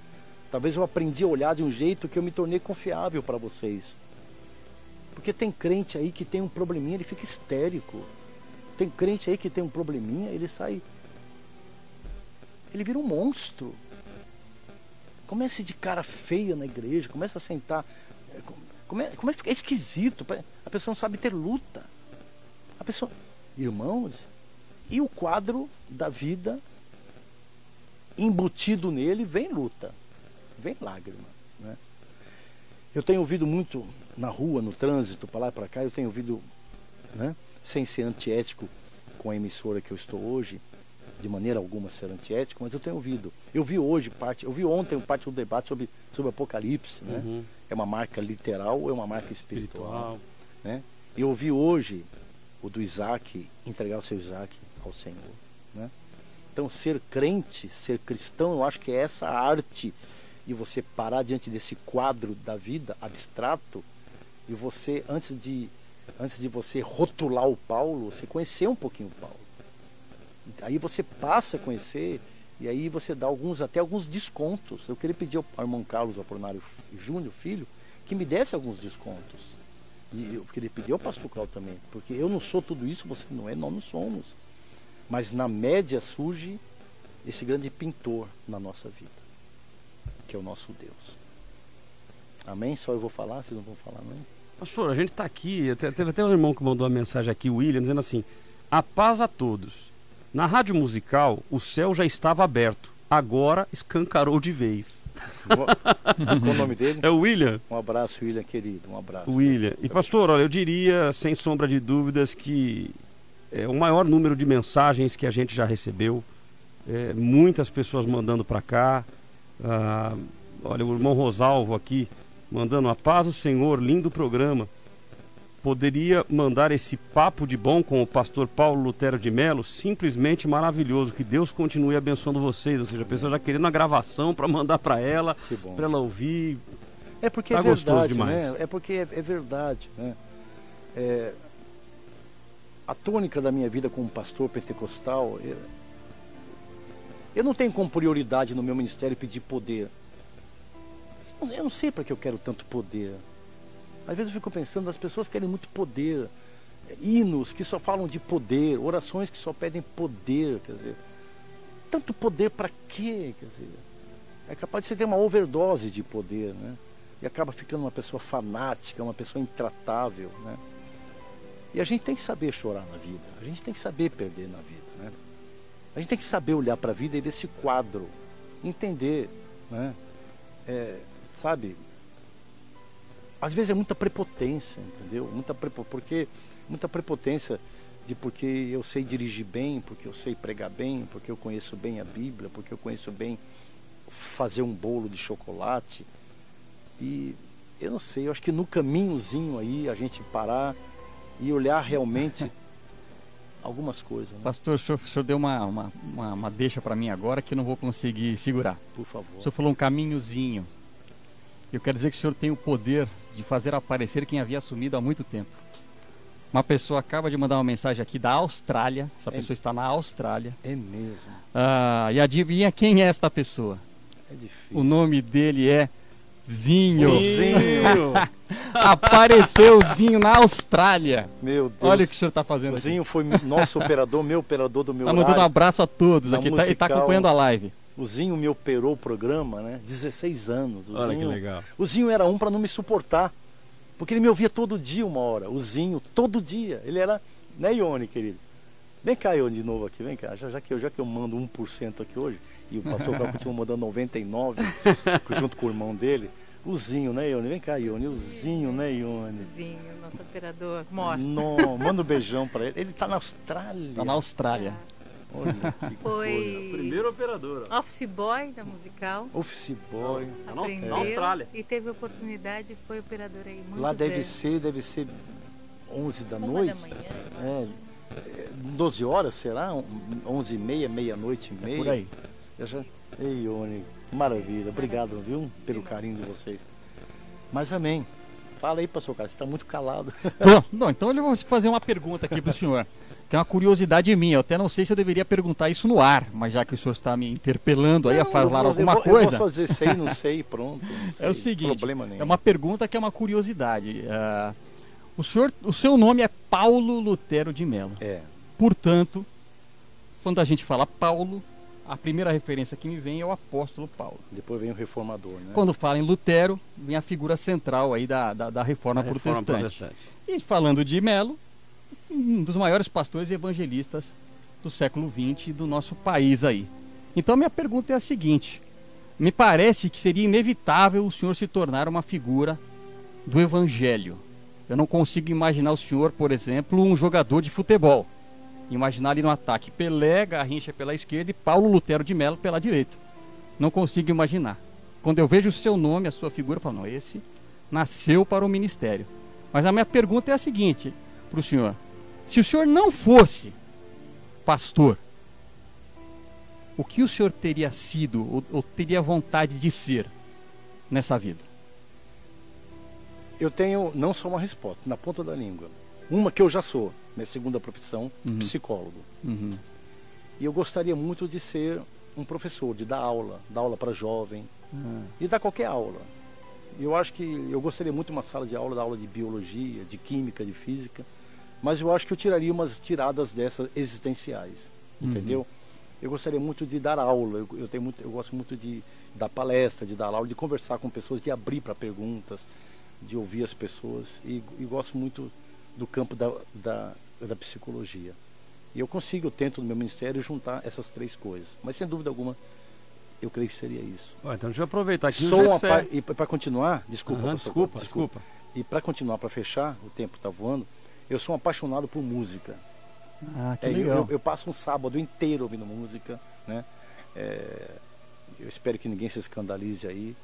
Speaker 3: Talvez eu aprendi a olhar de um jeito que eu me tornei confiável para vocês. Porque tem crente aí que tem um probleminha, ele fica histérico. Tem crente aí que tem um probleminha, ele sai... Ele vira um monstro. Começa de cara feia na igreja, começa a sentar... Começa a ficar esquisito. A pessoa não sabe ter luta. A pessoa... Irmãos, e o quadro da vida embutido nele vem luta, vem lágrima, né? Eu tenho ouvido muito na rua, no trânsito, para lá e para cá, eu tenho ouvido, né, sem ser antiético com a emissora que eu estou hoje, de maneira alguma ser antiético, mas eu tenho ouvido. Eu vi ontem parte do debate sobre Apocalipse, né?
Speaker 1: Uhum.
Speaker 3: É uma marca literal ou é uma marca espiritual, né? Eu ouvi hoje o do Isaac, entregar o seu Isaac ao Senhor, né? Então ser crente, ser cristão, eu acho que é essa arte de você parar diante desse quadro da vida abstrato e você, antes de você rotular o Paulo, você conhecer um pouquinho o Paulo. Aí você passa a conhecer e aí você dá até alguns descontos. Eu queria pedir ao irmão Carlos Apolinário Júnior, filho, que me desse alguns descontos. E eu queria pedir ao pastor Cláudio também, porque eu não sou tudo isso, você não é, nós não somos. Mas na média surge esse grande pintor na nossa vida, que é o nosso Deus. Amém? Só eu vou falar, vocês não vão falar, não?
Speaker 1: Pastor, a gente está aqui, teve até um irmão que mandou uma mensagem aqui, o William, dizendo assim: a paz a todos. Na rádio musical, o céu já estava aberto, agora escancarou de vez.
Speaker 3: Qual o nome dele?
Speaker 1: É o William.
Speaker 3: Um abraço, William, querido, um abraço.
Speaker 1: William. E pastor, olha, eu diria, sem sombra de dúvidas, que é o maior número de mensagens que a gente já recebeu, muitas pessoas mandando para cá. Olha, o irmão Rosalvo aqui, mandando a paz do Senhor, lindo programa. Poderia mandar esse papo de bom com o pastor Paulo Lutero de Mello, simplesmente maravilhoso. Que Deus continue abençoando vocês. Ou seja, a pessoa já querendo a gravação para mandar para ela ouvir.
Speaker 3: É porque
Speaker 1: tá
Speaker 3: é verdade,
Speaker 1: gostoso demais.
Speaker 3: né? É porque é verdade, né? A tônica da minha vida como pastor pentecostal, eu não tenho como prioridade no meu ministério pedir poder. Eu não sei para que eu quero tanto poder. Às vezes eu fico pensando, as pessoas querem muito poder, hinos que só falam de poder, orações que só pedem poder, quer dizer, tanto poder para quê? Quer dizer, é capaz de você ter uma overdose de poder, né? E acaba ficando uma pessoa fanática, uma pessoa intratável, né? E a gente tem que saber chorar na vida, a gente tem que saber perder na vida, né? A gente tem que saber olhar para a vida e ver esse quadro, entender, né? Sabe? Às vezes é muita prepotência, entendeu? Muita prepotência porque eu sei dirigir bem, porque eu sei pregar bem, porque eu conheço bem a Bíblia, porque eu conheço bem fazer um bolo de chocolate. E eu não sei, eu acho que no caminhozinho aí a gente parar e olhar realmente algumas coisas, né?
Speaker 2: Pastor, o senhor deu uma deixa para mim agora que eu não vou conseguir segurar.
Speaker 3: Por favor.
Speaker 2: O senhor falou um caminhozinho. Eu quero dizer que o senhor tem o poder de fazer aparecer quem havia sumido há muito tempo. Uma pessoa acaba de mandar uma mensagem aqui da Austrália. Essa pessoa está na Austrália.
Speaker 3: É mesmo.
Speaker 2: E adivinha quem é esta pessoa?
Speaker 3: É difícil.
Speaker 2: O nome dele é Zinho.
Speaker 3: Zinho!
Speaker 2: Apareceu o Zinho na Austrália.
Speaker 3: Meu Deus.
Speaker 2: Olha o que o senhor está fazendo.
Speaker 3: O
Speaker 2: aqui.
Speaker 3: Zinho foi nosso operador, meu operador do meu
Speaker 2: Está mandando um abraço a todos aqui.
Speaker 3: musical.
Speaker 2: E está acompanhando a live.
Speaker 3: O Zinho me operou o programa, né? 16 anos.
Speaker 1: Olha que legal.
Speaker 3: O Zinho era um para não me suportar. Porque ele me ouvia todo dia uma hora. O Zinho, todo dia. Ele era... Né, Ione, querido? Vem cá, Ione, de novo aqui. Vem cá. Já que eu mando 1% aqui hoje, e o pastor Cláudio continua mandando 99%, junto com o irmão dele. O Zinho, né, Ione? Vem cá, Ione. O Zinho, né, Ione?
Speaker 4: Zinho, nosso operador mor.
Speaker 3: Manda um beijão para ele. Ele tá na Austrália.
Speaker 2: Está na Austrália.
Speaker 3: Olha que
Speaker 4: Foi
Speaker 1: Primeiro operador.
Speaker 4: office boy da musical.
Speaker 3: Office boy.
Speaker 4: Aprendeu
Speaker 1: na Austrália.
Speaker 4: e teve oportunidade, foi operador aí muitos
Speaker 3: Lá deve
Speaker 4: anos.
Speaker 3: ser 11 da
Speaker 4: 1
Speaker 3: noite.
Speaker 4: da manhã.
Speaker 3: 12 horas, será? 11h30, meia-noite e meia.
Speaker 2: Por aí.
Speaker 3: Ei, Ione, maravilha. Obrigado, viu, pelo carinho de vocês. Mas amém. Fala aí, pastor Carlos, você está muito calado.
Speaker 2: Não, então eu vou fazer uma pergunta aqui para o senhor, que é uma curiosidade minha. Eu até não sei se eu deveria perguntar isso no ar, mas já que o senhor está me interpelando aí a falar alguma coisa...
Speaker 3: Eu vou só dizer sei, não sei, pronto. Não sei,
Speaker 2: é o seguinte,
Speaker 3: problema nenhum.
Speaker 2: É uma pergunta que é uma curiosidade. O seu nome é Paulo Lutero de Mello.
Speaker 3: É.
Speaker 2: Portanto, quando a gente fala Paulo, a primeira referência que me vem é o apóstolo Paulo.
Speaker 3: Depois vem o reformador, né?
Speaker 2: Quando fala em Lutero, vem a figura central aí da reforma protestante. E falando de Mello, um dos maiores pastores e evangelistas do século XX do nosso país aí. Então minha pergunta é a seguinte: me parece que seria inevitável o senhor se tornar uma figura do evangelho. Eu não consigo imaginar o senhor, por exemplo, um jogador de futebol. Imaginar ali no ataque Pelé, Garrincha pela esquerda e Paulo Lutero de Mello pela direita. Não consigo imaginar. Quando eu vejo o seu nome, a sua figura, eu falo, não, esse nasceu para o ministério. Mas a minha pergunta é a seguinte para o senhor: se o senhor não fosse pastor, o que o senhor teria sido ou teria vontade de ser nessa vida?
Speaker 3: Eu tenho não só uma resposta, na ponta da língua. Uma que eu já sou, minha segunda profissão, psicólogo. E eu gostaria muito de ser um professor, de dar aula para jovem, de dar qualquer aula. Eu acho que eu gostaria muito de uma sala de aula, dar aula de biologia, de química, de física, mas eu acho que eu tiraria umas tiradas dessas existenciais, entendeu? Eu gostaria muito de dar aula, eu gosto muito de dar palestra, de dar aula, de conversar com pessoas, de abrir para perguntas, de ouvir as pessoas, e gosto muito do campo da psicologia. E eu tento no meu ministério juntar essas três coisas. Mas sem dúvida alguma, eu creio que seria isso.
Speaker 1: Então deixa eu aproveitar aqui.
Speaker 3: E para continuar, desculpa. E para continuar, para fechar, o tempo está voando, eu sou um apaixonado por música.
Speaker 2: Que legal.
Speaker 3: Eu passo um sábado inteiro ouvindo música, né? Eu espero que ninguém se escandalize aí.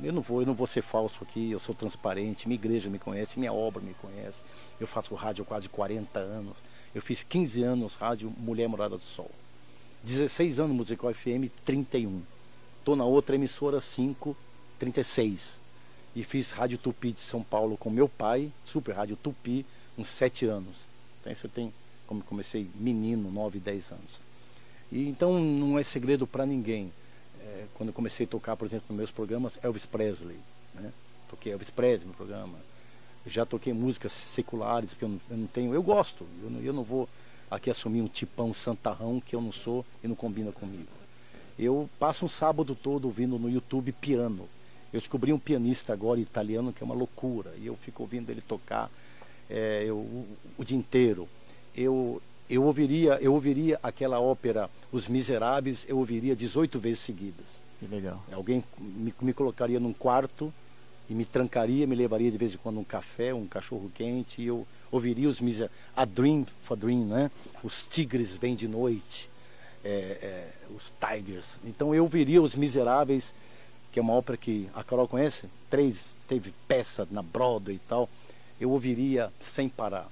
Speaker 3: Eu não vou ser falso aqui, eu sou transparente, minha igreja me conhece, minha obra me conhece. Eu faço rádio há quase 40 anos. Eu fiz 15 anos rádio Mulher Morada do Sol. 16 anos Musical FM, 31. Estou na outra emissora 36. E fiz Rádio Tupi de São Paulo com meu pai, Super Rádio Tupi, uns 7 anos. Então você tem, como comecei menino, 9, 10 anos. E então não é segredo para ninguém. Quando eu comecei a tocar, por exemplo, nos meus programas, Elvis Presley, né? Toquei Elvis Presley no programa. Já toquei músicas seculares, porque eu não tenho, eu gosto, eu não vou aqui assumir um tipão santarrão que eu não sou e não combina comigo. Eu passo um sábado todo ouvindo no YouTube piano. Eu descobri um pianista agora italiano que é uma loucura, e eu fico ouvindo ele tocar o dia inteiro. Eu ouviria aquela ópera Os Miseráveis, eu ouviria 18 vezes seguidas.
Speaker 2: Que legal.
Speaker 3: Alguém me colocaria num quarto e me trancaria, me levaria de vez em quando um café, um cachorro quente, e eu ouviria os Miseráveis, A Dream for Dream, né? Os Tigres Vêm de Noite, os Tigers. Então eu ouviria Os Miseráveis, que é uma ópera que a Carol conhece, teve peça na Broadway e tal, eu ouviria sem parar.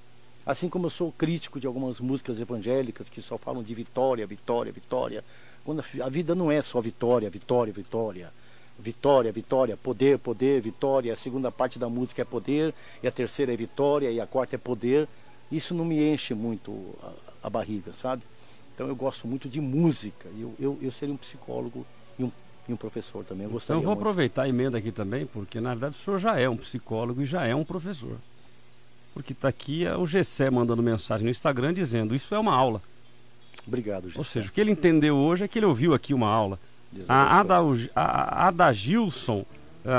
Speaker 3: Assim como eu sou crítico de algumas músicas evangélicas que só falam de vitória, vitória, vitória. Quando a vida não é só vitória, vitória, vitória. Vitória, vitória, poder, poder, vitória. A segunda parte da música é poder, e a terceira é vitória, e a quarta é poder. Isso não me enche muito a barriga, sabe? Então eu gosto muito de música. Eu seria um psicólogo e um professor também. Eu gostaria
Speaker 1: então eu vou
Speaker 3: muito.
Speaker 1: aproveitar a emenda aqui também, porque na verdade o senhor já é um psicólogo e já é um professor. Porque está aqui o Gessé mandando mensagem no Instagram dizendo, isso é uma aula.
Speaker 3: Obrigado, Gessé.
Speaker 1: Ou seja, o que ele entendeu hoje é que ele ouviu aqui uma aula. A Ada Gilson,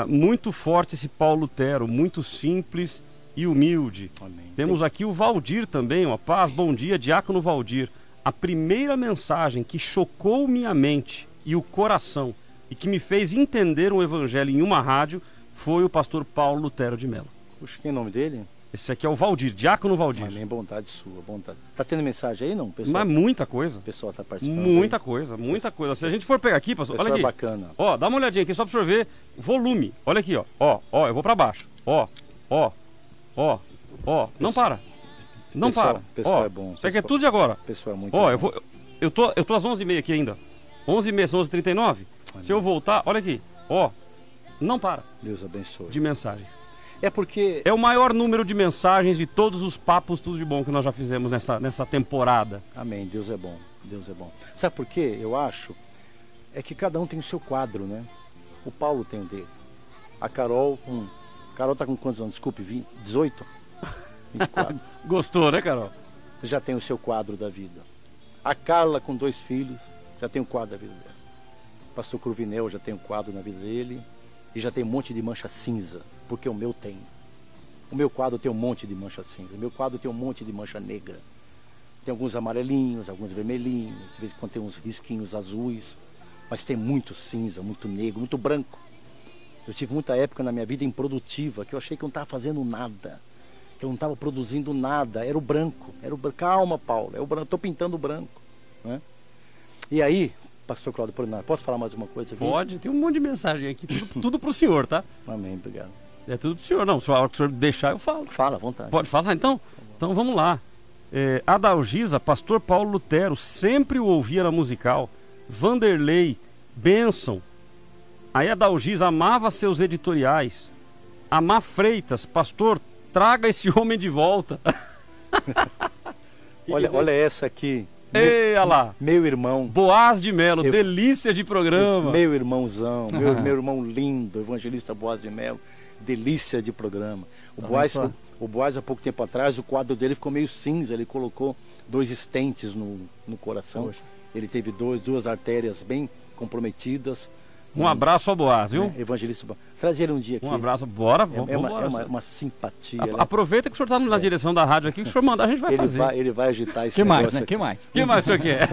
Speaker 1: muito forte esse Paulo Lutero, muito simples e humilde.
Speaker 3: Amém.
Speaker 1: Temos aqui o Valdir também, uma paz, bom dia, Diácono Valdir. A primeira mensagem que chocou minha mente e o coração e que me fez entender um evangelho em uma rádio foi o pastor Paulo Lutero de Mello.
Speaker 3: Puxa, quem é o nome dele?
Speaker 1: Esse aqui é o Valdir, Diácono Valdir.
Speaker 3: Amém, bondade sua, bondade. Tá tendo mensagem aí, não, pessoal?
Speaker 1: Mas muita coisa.
Speaker 3: O pessoal tá participando.
Speaker 1: Muita
Speaker 3: aí.
Speaker 1: coisa, muita coisa. Se a gente for pegar aqui, pastor, olha aqui.
Speaker 3: É bacana.
Speaker 1: Ó, dá uma olhadinha aqui só pra você ver o volume. Olha aqui, ó. Ó, eu vou pra baixo. Ó. Não para. Não
Speaker 3: pessoal,
Speaker 1: para.
Speaker 3: Pessoal
Speaker 1: ó,
Speaker 3: é bom.
Speaker 1: Isso aqui é tudo de agora.
Speaker 3: Pessoal é muito
Speaker 1: ó,
Speaker 3: bom.
Speaker 1: eu tô às 11h30 aqui ainda. 11h30, 11h39. Se eu voltar, olha aqui. Ó, não para.
Speaker 3: Deus abençoe.
Speaker 1: De mensagem.
Speaker 3: É porque...
Speaker 1: É o maior número de mensagens de todos os papos, tudo de bom que nós já fizemos nessa temporada.
Speaker 3: Amém, Deus é bom, Deus é bom. Sabe por quê? Eu acho, é que cada um tem o seu quadro, né? O Paulo tem o dele. A Carol, Carol tá com quantos anos? Desculpe, 18? 24.
Speaker 1: Gostou, né, Carol?
Speaker 3: Já tem o seu quadro da vida. A Carla, com 2 filhos, já tem um quadro da vida dela. O pastor Cruvinel já tem um quadro na vida dele. E já tem um monte de mancha cinza, porque o meu tem. O meu quadro tem um monte de mancha cinza. O meu quadro tem um monte de mancha negra. Tem alguns amarelinhos, alguns vermelhinhos, de vez em quando tem uns risquinhos azuis. Mas tem muito cinza, muito negro, muito branco. Eu tive muita época na minha vida improdutiva, que eu achei que eu não estava fazendo nada. Que eu não estava produzindo nada. Era o branco. Calma, Paulo, é o branco. Estou pintando o branco. Né? E aí... Pastor Cláudio Polinário, posso falar mais uma coisa aqui?
Speaker 1: Pode, tem um monte de mensagem aqui, tudo pro senhor, tá?
Speaker 3: Amém, obrigado.
Speaker 1: É tudo pro senhor, não, se o senhor deixar eu falo.
Speaker 3: Fala, à vontade.
Speaker 1: Pode falar então? Então vamos lá. Adalgisa, pastor Paulo Lutero, sempre o ouvia na musical. Vanderlei, Benson. Aí Adalgisa amava seus editoriais. Amar Freitas, pastor, traga esse homem de volta.
Speaker 3: Olha essa aqui.
Speaker 1: Ei, olha lá.
Speaker 3: Meu irmão.
Speaker 1: Boaz de Melo, delícia de programa.
Speaker 3: Meu irmãozão, meu irmão lindo, evangelista Boaz de Melo, delícia de programa. O Boaz, há pouco tempo atrás, o quadro dele ficou meio cinza, ele colocou 2 estentes no coração. Poxa. Ele teve duas artérias bem comprometidas.
Speaker 1: Um abraço ao Boaz, viu?
Speaker 3: Evangelista Boaz. Traz ele um dia aqui.
Speaker 1: Um abraço, bora.
Speaker 3: É uma simpatia.
Speaker 1: Aproveita que o senhor está na direção da rádio aqui, que o senhor mandar, a gente vai fazer.
Speaker 3: Ele vai agitar esse
Speaker 2: que
Speaker 3: negócio
Speaker 2: mais, né?
Speaker 3: aqui.
Speaker 2: Que mais?
Speaker 1: Que mais o senhor quer?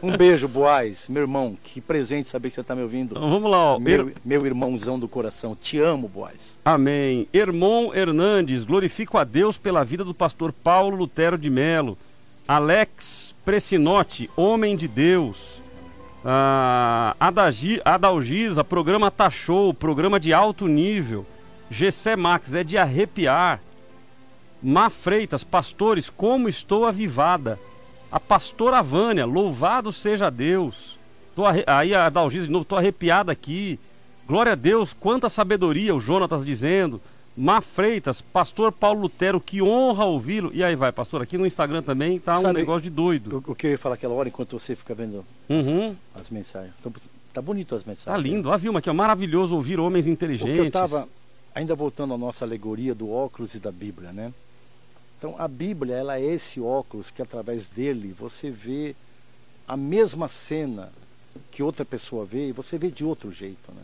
Speaker 3: Um beijo, Boaz, meu irmão. Que presente saber que você está me ouvindo.
Speaker 1: Então, vamos lá, ó.
Speaker 3: Meu irmãozão do coração. Te amo, Boaz.
Speaker 1: Amém. Hermon Hernandes, glorifico a Deus pela vida do pastor Paulo Lutero de Melo. Alex Precinotti, homem de Deus. Adalgisa, programa Tá Show, programa de alto nível. Gessé Max, é de arrepiar. Má Freitas, pastores, como estou avivada. A pastora Vânia, louvado seja Deus. Aí a Adalgisa de novo, tô arrepiada aqui. Glória a Deus, quanta sabedoria, o Jonatas dizendo. Má Freitas, pastor Paulo Lutero, que honra ouvi-lo. E aí vai, pastor, aqui no Instagram também tá um negócio de doido.
Speaker 3: O que eu ia falar aquela hora, enquanto você fica vendo as mensagens. Tá bonito as mensagens.
Speaker 1: Tá lindo, a Vilma aqui, ó, maravilhoso ouvir homens inteligentes.
Speaker 3: Porque eu tava, ainda voltando à nossa alegoria do óculos e da Bíblia, né? Então a Bíblia, ela é esse óculos que através dele você vê a mesma cena que outra pessoa vê e você vê de outro jeito, né?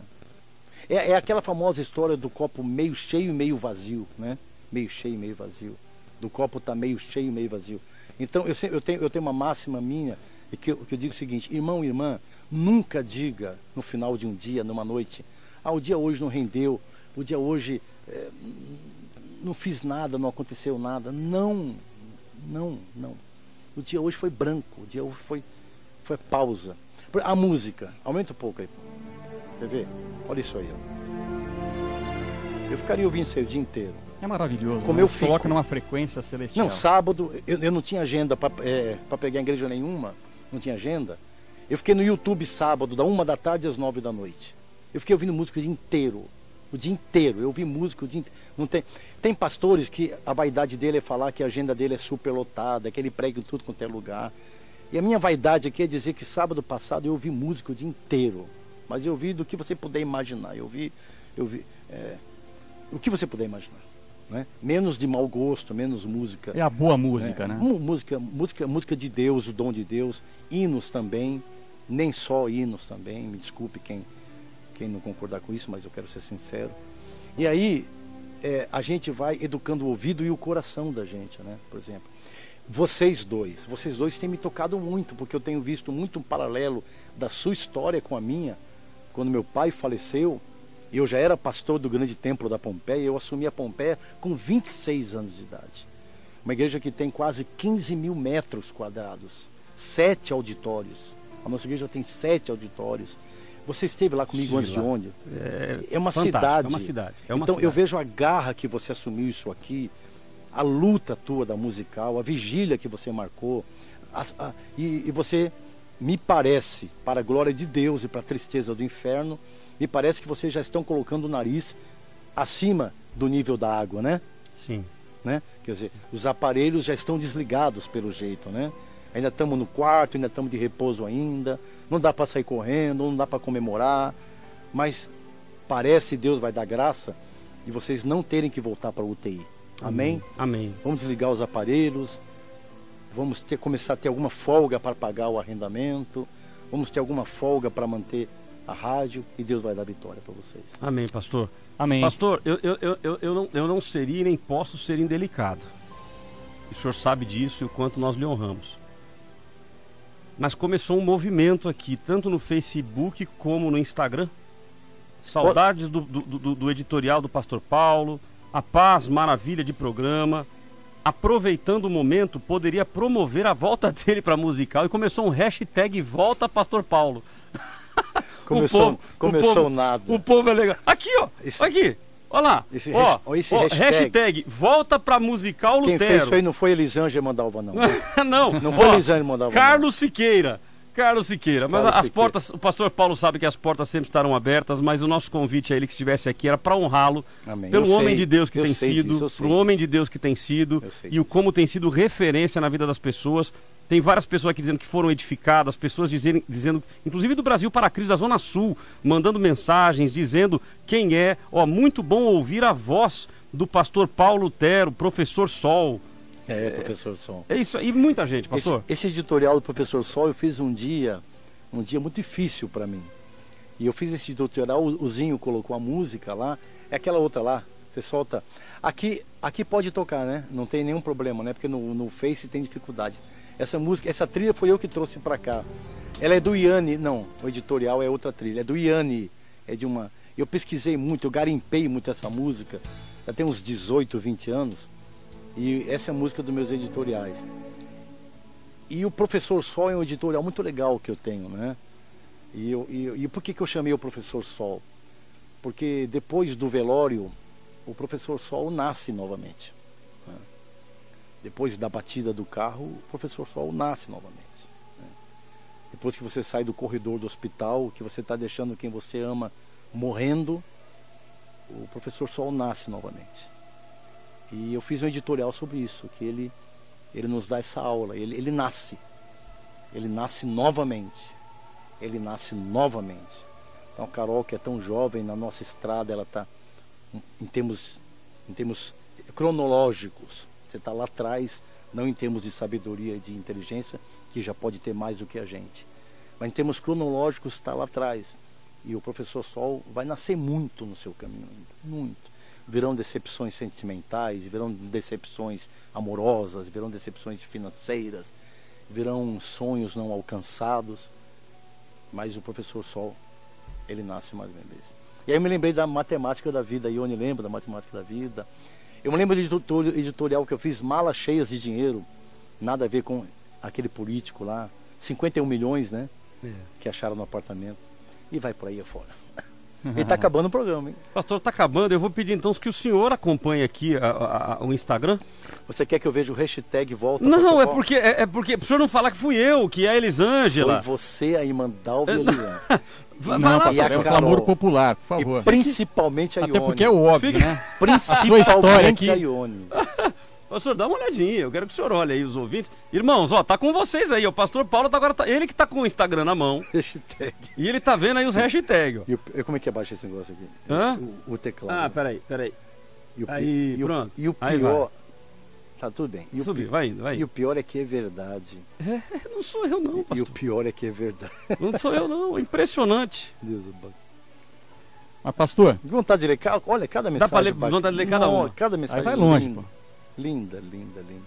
Speaker 3: É aquela famosa história do copo meio cheio e meio vazio, né? Meio cheio e meio vazio. Do copo tá meio cheio e meio vazio. Então eu tenho uma máxima minha, que eu digo o seguinte: irmão e irmã, nunca diga no final de um dia, numa noite, o dia hoje não rendeu, o dia hoje não fiz nada, não aconteceu nada. Não. O dia hoje foi branco, o dia hoje foi pausa. A música, aumenta um pouco aí. Quer ver? Olha isso aí, ó. Eu ficaria ouvindo isso aí o dia inteiro.
Speaker 2: É maravilhoso.
Speaker 3: Como
Speaker 2: né?
Speaker 3: eu fico.
Speaker 2: Coloca numa frequência celestial.
Speaker 3: Não, sábado, eu não tinha agenda para pegar igreja nenhuma. Não tinha agenda. Eu fiquei no YouTube sábado, da 1 da tarde às 9 da noite. Eu fiquei ouvindo música o dia inteiro. O dia inteiro. Eu ouvi música o dia inteiro. Não tem pastores que a vaidade dele é falar que a agenda dele é superlotada, que ele prega em tudo quanto é lugar. E a minha vaidade aqui é dizer que sábado passado eu ouvi música o dia inteiro. Mas eu ouvi do que você puder imaginar. Eu vi o que você puder imaginar, né? Menos de mau gosto, menos música.
Speaker 2: É a boa música, né?
Speaker 3: Música de Deus, o dom de Deus. Hinos também, nem só hinos também. Me desculpe quem não concordar com isso, mas eu quero ser sincero. E aí a gente vai educando o ouvido e o coração da gente, né? Por exemplo, vocês dois têm me tocado muito, porque eu tenho visto muito um paralelo da sua história com a minha. Quando meu pai faleceu, eu já era pastor do grande templo da Pompeia, eu assumi a Pompeia com 26 anos de idade. Uma igreja que tem quase 15 mil metros quadrados, 7 auditórios. A nossa igreja tem 7 auditórios. Você esteve lá comigo antes de onde? É uma cidade.
Speaker 1: É uma cidade.
Speaker 3: Então eu vejo a garra que você assumiu isso aqui, a luta tua da musical, a vigília que você marcou, e você... Me parece, para a glória de Deus e para a tristeza do inferno, me parece que vocês já estão colocando o nariz acima do nível da água, né?
Speaker 1: Sim.
Speaker 3: Né? Quer dizer, os aparelhos já estão desligados pelo jeito, né? Ainda estamos no quarto, ainda estamos de repouso ainda, não dá para sair correndo, não dá para comemorar, mas parece Deus vai dar graça de vocês não terem que voltar para a UTI. Amém?
Speaker 1: Amém.
Speaker 3: Vamos desligar os aparelhos, vamos começar a ter alguma folga para pagar o arrendamento, vamos ter alguma folga para manter a rádio e Deus vai dar vitória para vocês.
Speaker 1: Amém, pastor.
Speaker 2: Amém.
Speaker 1: Pastor, eu não seria nem posso ser indelicado. O senhor sabe disso e o quanto nós lhe honramos. Mas começou um movimento aqui, tanto no Facebook como no Instagram. Saudades do editorial do pastor Paulo, a paz, maravilha de programa. Aproveitando o momento, poderia promover a volta dele para musical e começou um hashtag Volta Pastor Paulo.
Speaker 3: Começou nada.
Speaker 1: O povo é legal. Aqui, ó. Aqui. Olha lá.
Speaker 3: Esse
Speaker 1: hashtag Volta pra Musical Lutero.
Speaker 3: Quem fez isso aí não foi Elisângela Mandalva, não.
Speaker 1: Não
Speaker 3: foi Elisângela Mandalva.
Speaker 1: Carlos Siqueira. Mas as portas, o pastor Paulo sabe que as portas sempre estarão abertas, mas o nosso convite a ele que estivesse aqui era para honrá-lo pelo homem de Deus que tem sido, pro homem de Deus que tem sido e o como tem sido referência na vida das pessoas. Tem várias pessoas aqui dizendo que foram edificadas, pessoas dizendo, inclusive do Brasil para a Cris da Zona Sul, mandando mensagens, dizendo quem é. Muito bom ouvir a voz do pastor Paulo Lutero, professor Sol.
Speaker 3: Professor Sol.
Speaker 1: É isso, e muita gente, pastor.
Speaker 3: Esse editorial do professor Sol eu fiz um dia muito difícil para mim. E eu fiz esse editorial, o Zinho colocou a música lá, é aquela outra lá, você solta. Aqui pode tocar, né? Não tem nenhum problema, né? Porque no Face tem dificuldade. Essa música, essa trilha foi eu que trouxe para cá. Ela é do Iane, não, o editorial é outra trilha, é do Iane, é de uma... Eu pesquisei muito, eu garimpei muito essa música, já tem uns 18, 20 anos, e essa é a música dos meus editoriais. E o Professor Sol é um editorial muito legal que eu tenho, né? E por que eu chamei o Professor Sol? Porque depois do velório, o Professor Sol nasce novamente. Depois da batida do carro, o Professor Sol nasce novamente. Né? Depois que você sai do corredor do hospital, que você está deixando quem você ama morrendo, o Professor Sol nasce novamente. E eu fiz um editorial sobre isso, que ele nos dá essa aula, ele nasce. Ele nasce novamente. Ele nasce novamente. Então a Carol, que é tão jovem, na nossa estrada, ela está, em termos cronológicos, você está lá atrás, não em termos de sabedoria e de inteligência, que já pode ter mais do que a gente. Mas em termos cronológicos, está lá atrás. E o Professor Sol vai nascer muito no seu caminho ainda, muito. Virão decepções sentimentais, virão decepções amorosas, virão decepções financeiras, virão sonhos não alcançados. Mas o Professor Sol, ele nasce mais uma vez. E aí eu me lembrei da matemática da vida, a Ione lembra da matemática da vida. Eu me lembro do editorial que eu fiz, Malas Cheias de Dinheiro, nada a ver com aquele político lá, 51 milhões, né? Que acharam no apartamento. E vai por aí afora. Ele está acabando o programa, hein?
Speaker 1: Pastor, está acabando. Eu vou pedir então que o senhor acompanhe aqui o Instagram.
Speaker 3: Você quer que eu veja o hashtag Volta?
Speaker 1: Não, é porque o senhor não falar que fui eu, que é a Elisângela.
Speaker 3: Foi você, a irmã Dalva e a Eliane.
Speaker 2: Não, pastor, é um clamor popular, por favor.
Speaker 3: E principalmente a Ione.
Speaker 2: Até porque é o óbvio, né?
Speaker 3: Principalmente a Ione.
Speaker 1: Pastor, dá uma olhadinha, eu quero que o senhor olhe aí os ouvintes. Irmãos, ó, tá com vocês aí, o pastor Paulo ele que tá com o Instagram na mão.
Speaker 3: Hashtag.
Speaker 1: E ele tá vendo aí os hashtags.
Speaker 3: Como é que abaixa esse negócio aqui? O teclado.
Speaker 1: Ah, peraí.
Speaker 3: Aí, pronto. E o pior... Tá tudo bem.
Speaker 1: Vai indo.
Speaker 3: E o pior é que é verdade.
Speaker 1: Não sou eu não, pastor.
Speaker 3: E o pior é que é verdade.
Speaker 1: Não sou eu não, impressionante.
Speaker 3: Deus do céu.
Speaker 2: Mas pastor...
Speaker 3: Vontade de ler, olha, cada mensagem...
Speaker 1: Dá pra vontade de ler cada uma.
Speaker 3: Cada mensagem.
Speaker 2: Aí vai longe, pô.
Speaker 3: Linda.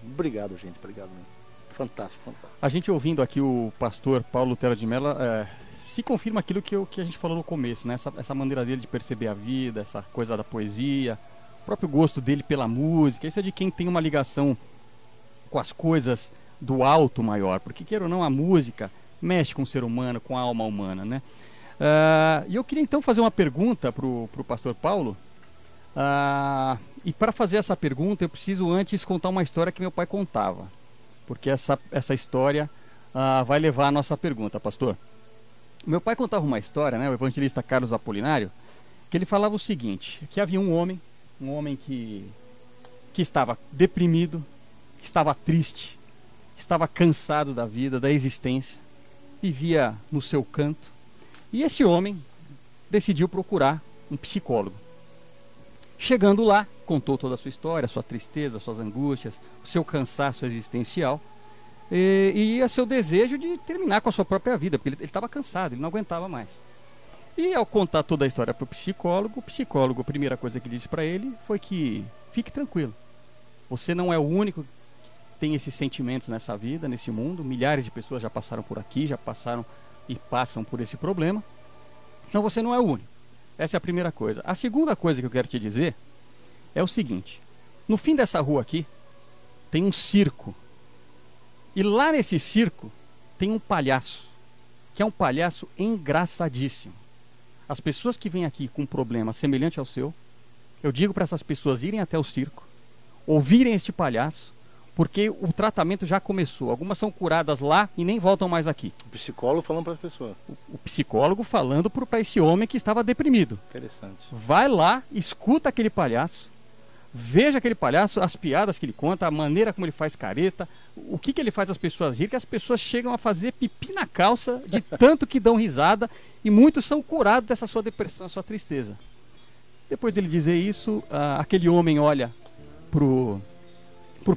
Speaker 3: Obrigado, gente. Obrigado. Fantástico.
Speaker 2: A gente ouvindo aqui o pastor Paulo Lutero de Mello, se confirma aquilo que a gente falou no começo, né? Essa maneira dele de perceber a vida, essa coisa da poesia, o próprio gosto dele pela música. Isso é de quem tem uma ligação com as coisas do alto maior, porque queira ou não, a música mexe com o ser humano, com a alma humana, né? E eu queria então fazer uma pergunta pro pastor Paulo. E para fazer essa pergunta eu preciso antes contar uma história que meu pai contava, porque essa história vai levar a nossa pergunta, pastor. Meu pai contava uma história, né, o evangelista Carlos Apolinário, que ele falava o seguinte, que havia um homem que estava deprimido, que estava triste, que estava cansado da vida, da existência, vivia no seu canto, e esse homem decidiu procurar um psicólogo. Chegando lá, contou toda a sua história, a sua tristeza, suas angústias, o seu cansaço existencial e o seu desejo de terminar com a sua própria vida, porque ele estava cansado, ele não aguentava mais. E ao contar toda a história para o psicólogo, a primeira coisa que disse para ele foi que fique tranquilo. Você não é o único que tem esses sentimentos nessa vida, nesse mundo. Milhares de pessoas já passaram por aqui, já passaram e passam por esse problema. Então você não é o único. Essa é a primeira coisa. A segunda coisa que eu quero te dizer é o seguinte. No fim dessa rua aqui, tem um circo. E lá nesse circo tem um palhaço, que é um palhaço engraçadíssimo. As pessoas que vêm aqui com um problema semelhante ao seu, eu digo para essas pessoas irem até o circo, ouvirem este palhaço, porque o tratamento já começou. Algumas são curadas lá e nem voltam mais aqui.
Speaker 3: O psicólogo falando para as pessoas.
Speaker 2: O psicólogo falando para esse homem que estava deprimido.
Speaker 3: Interessante.
Speaker 2: Vai lá, escuta aquele palhaço, veja aquele palhaço, as piadas que ele conta, a maneira como ele faz careta, o que ele faz as pessoas rir, que as pessoas chegam a fazer pipi na calça de tanto que dão risada, e muitos são curados dessa sua depressão, sua tristeza. Depois dele dizer isso, aquele homem olha pro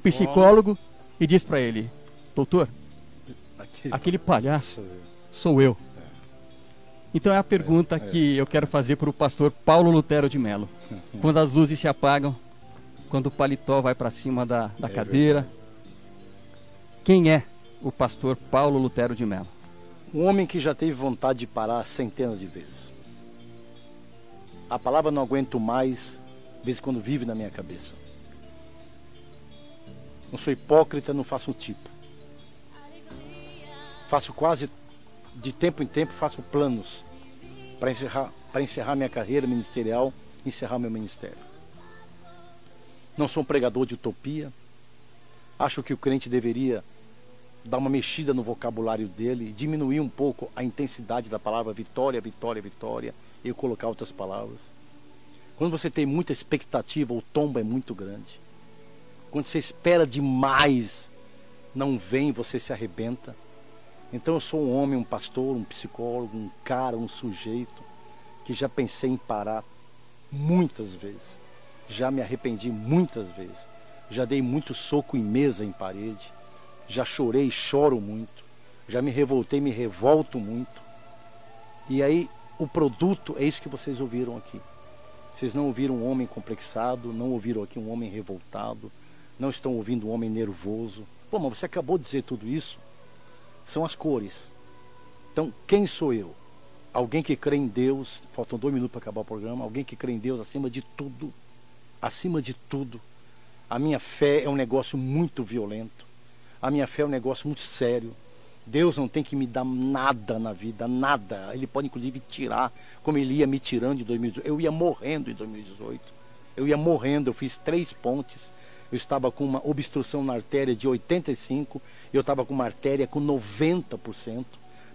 Speaker 2: psicólogo e diz para ele: doutor, aquele palhaço sou eu. Então é a pergunta que eu quero fazer para o pastor Paulo Lutero de Mello. Quando as luzes se apagam, quando o paletó vai para cima da cadeira, quem é o pastor Paulo Lutero de Mello?
Speaker 3: Um homem que já teve vontade de parar centenas de vezes. A palavra não aguento mais, de vez em quando vive na minha cabeça. Não sou hipócrita, não faço um tipo. Faço quase, de tempo em tempo, faço planos para encerrar minha carreira ministerial, encerrar meu ministério. Não sou um pregador de utopia. Acho que o crente deveria dar uma mexida no vocabulário dele, diminuir um pouco a intensidade da palavra vitória, vitória, vitória, e colocar outras palavras. Quando você tem muita expectativa, o tombo é muito grande. Quando você espera demais, não vem, você se arrebenta. Então eu sou um homem, um pastor, um psicólogo, um cara, um sujeito que já pensei em parar muitas vezes. Já me arrependi muitas vezes. Já dei muito soco em mesa, em parede. Já chorei e choro muito. Já me revoltei, me revolto muito. E aí o produto é isso que vocês ouviram aqui. Vocês não ouviram um homem complexado, não ouviram aqui um homem revoltado, não estão ouvindo um homem nervoso. Pô, mas você acabou de dizer tudo isso. São as cores. Então, quem sou eu? Alguém que crê em Deus, faltam 2 minutos para acabar o programa, alguém que crê em Deus acima de tudo. Acima de tudo. A minha fé é um negócio muito violento. A minha fé é um negócio muito sério. Deus não tem que me dar nada na vida, nada. Ele pode inclusive tirar, como ele ia me tirando em 2018. Eu ia morrendo em 2018. Eu ia morrendo, eu fiz 3 pontes. Eu estava com uma obstrução na artéria de 85%, eu estava com uma artéria com 90%.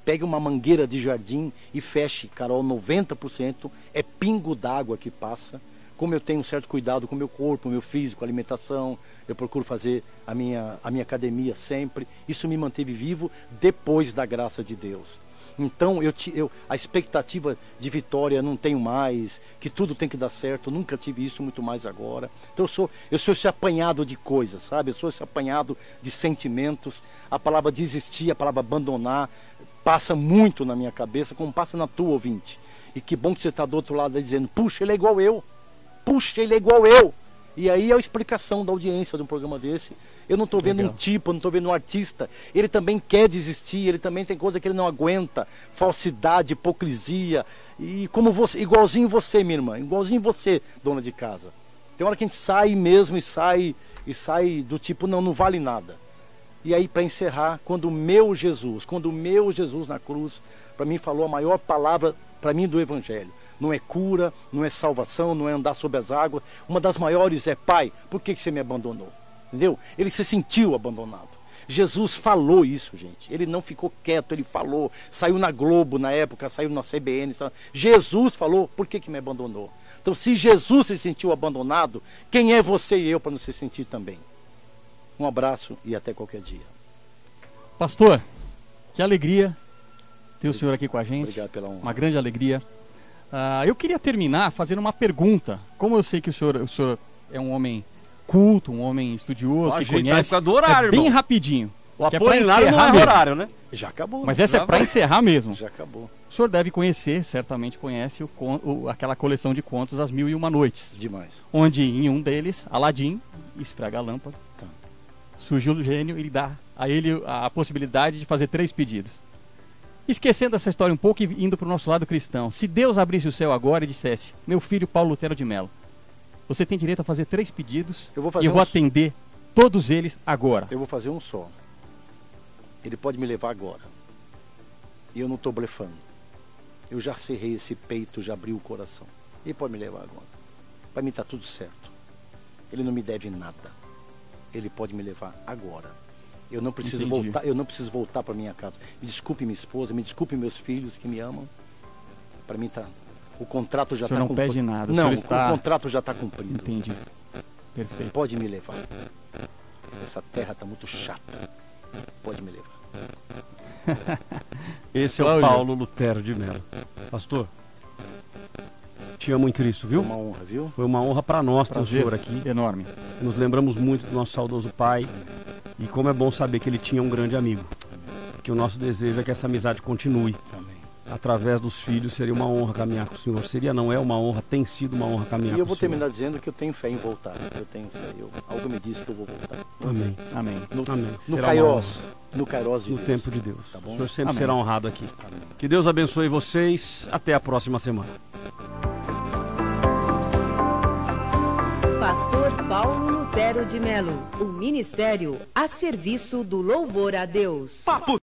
Speaker 3: Pegue uma mangueira de jardim e feche, Carol, 90%. É pingo d'água que passa. Como eu tenho um certo cuidado com o meu corpo, o meu físico, a alimentação, eu procuro fazer a minha academia sempre. Isso me manteve vivo depois da graça de Deus. Então, a expectativa de vitória não tenho mais, que tudo tem que dar certo, nunca tive isso, muito mais agora. Então, eu sou esse apanhado de coisas, sabe? Eu sou esse apanhado de sentimentos. A palavra desistir, a palavra abandonar, passa muito na minha cabeça, como passa na tua, ouvinte. E que bom que você está do outro lado aí dizendo, puxa, ele é igual eu. Puxa, ele é igual eu. E aí é a explicação da audiência de um programa desse. Eu não estou vendo um tipo, eu não estou vendo um artista. Ele também quer desistir, ele também tem coisa que ele não aguenta. Falsidade, hipocrisia. E como você, igualzinho você, minha irmã, igualzinho você, dona de casa. Tem hora que a gente sai mesmo e sai do tipo, não vale nada. E aí, para encerrar, quando o meu Jesus na cruz, para mim falou a maior palavra para mim do Evangelho. Não é cura, não é salvação, não é andar sobre as águas. Uma das maiores é, Pai, por que você me abandonou? Entendeu? Ele se sentiu abandonado. Jesus falou isso, gente. Ele não ficou quieto, ele falou. Saiu na Globo na época, saiu na CBN. Jesus falou, por que me abandonou? Então, se Jesus se sentiu abandonado, quem é você e eu para não se sentir também? Um abraço e até qualquer dia.
Speaker 2: Pastor, que alegria ter o senhor aqui com a gente.
Speaker 3: Obrigado pela honra.
Speaker 2: Uma grande alegria. Eu queria terminar fazendo uma pergunta. Como eu sei que o senhor é um homem culto, um homem estudioso,
Speaker 1: Só
Speaker 2: que
Speaker 1: conhece
Speaker 2: conhece,
Speaker 1: do horário,
Speaker 2: bem
Speaker 1: irmão.
Speaker 2: rapidinho.
Speaker 1: O
Speaker 2: que é pra
Speaker 1: Apolinário não
Speaker 2: encerrar
Speaker 1: é
Speaker 2: mesmo.
Speaker 1: horário, né?
Speaker 3: Já acabou.
Speaker 2: Mas essa é para encerrar mesmo.
Speaker 3: Já acabou.
Speaker 2: O senhor deve conhecer, certamente conhece, aquela coleção de contos As Mil e Uma Noites.
Speaker 3: Demais.
Speaker 2: Onde em um deles, Aladim esfrega a lâmpada,
Speaker 3: Tá.
Speaker 2: surge o gênio e lhe dá a ele a possibilidade de fazer 3 pedidos. Esquecendo essa história um pouco e indo para o nosso lado cristão, se Deus abrisse o céu agora e dissesse: meu filho Paulo Lutero de Mello, você tem direito a fazer 3 pedidos e eu vou atender todos eles agora.
Speaker 3: Eu vou fazer um só. Ele pode me levar agora. E eu não estou blefando. Eu já cerrei esse peito, já abri o coração. Ele pode me levar agora. Para mim está tudo certo. Ele não me deve nada. Ele pode me levar agora. Eu não preciso voltar. Eu não preciso voltar para minha casa. Me desculpe minha esposa, me desculpe meus filhos que me amam. Para mim tá. O contrato já está cumprido.
Speaker 2: O senhor não pede nada.
Speaker 3: Não,
Speaker 2: o
Speaker 3: contrato já está cumprido.
Speaker 2: Entendi. Perfeito.
Speaker 3: Pode me levar. Essa terra está muito chata. Pode me levar.
Speaker 1: Esse é o Paulo Lutero de Mello. Pastor, te amo em Cristo, viu?
Speaker 3: Foi uma honra, viu?
Speaker 1: Foi uma honra para nós ter o senhor aqui.
Speaker 2: Enorme.
Speaker 1: Nos lembramos muito do nosso saudoso pai. E como é bom saber que ele tinha um grande amigo. Que o nosso desejo é que essa amizade continue.
Speaker 3: Amém.
Speaker 1: Através dos filhos, seria uma honra caminhar com o senhor. Seria, não é uma honra, tem sido uma honra caminhar com o senhor.
Speaker 3: E eu vou terminar dizendo que eu tenho fé em voltar. Eu tenho fé. Algo me diz que eu vou voltar.
Speaker 1: Amém.
Speaker 2: Amém.
Speaker 3: No Kairos. No Kairos de
Speaker 1: no
Speaker 3: Deus.
Speaker 1: tempo de Deus.
Speaker 3: Tá bom?
Speaker 1: O senhor sempre
Speaker 2: Amém.
Speaker 1: será honrado aqui.
Speaker 3: Amém.
Speaker 1: Que Deus abençoe vocês. Até a próxima semana.
Speaker 5: Pastor Paulo Lutero de Mello, o ministério a serviço do louvor a Deus.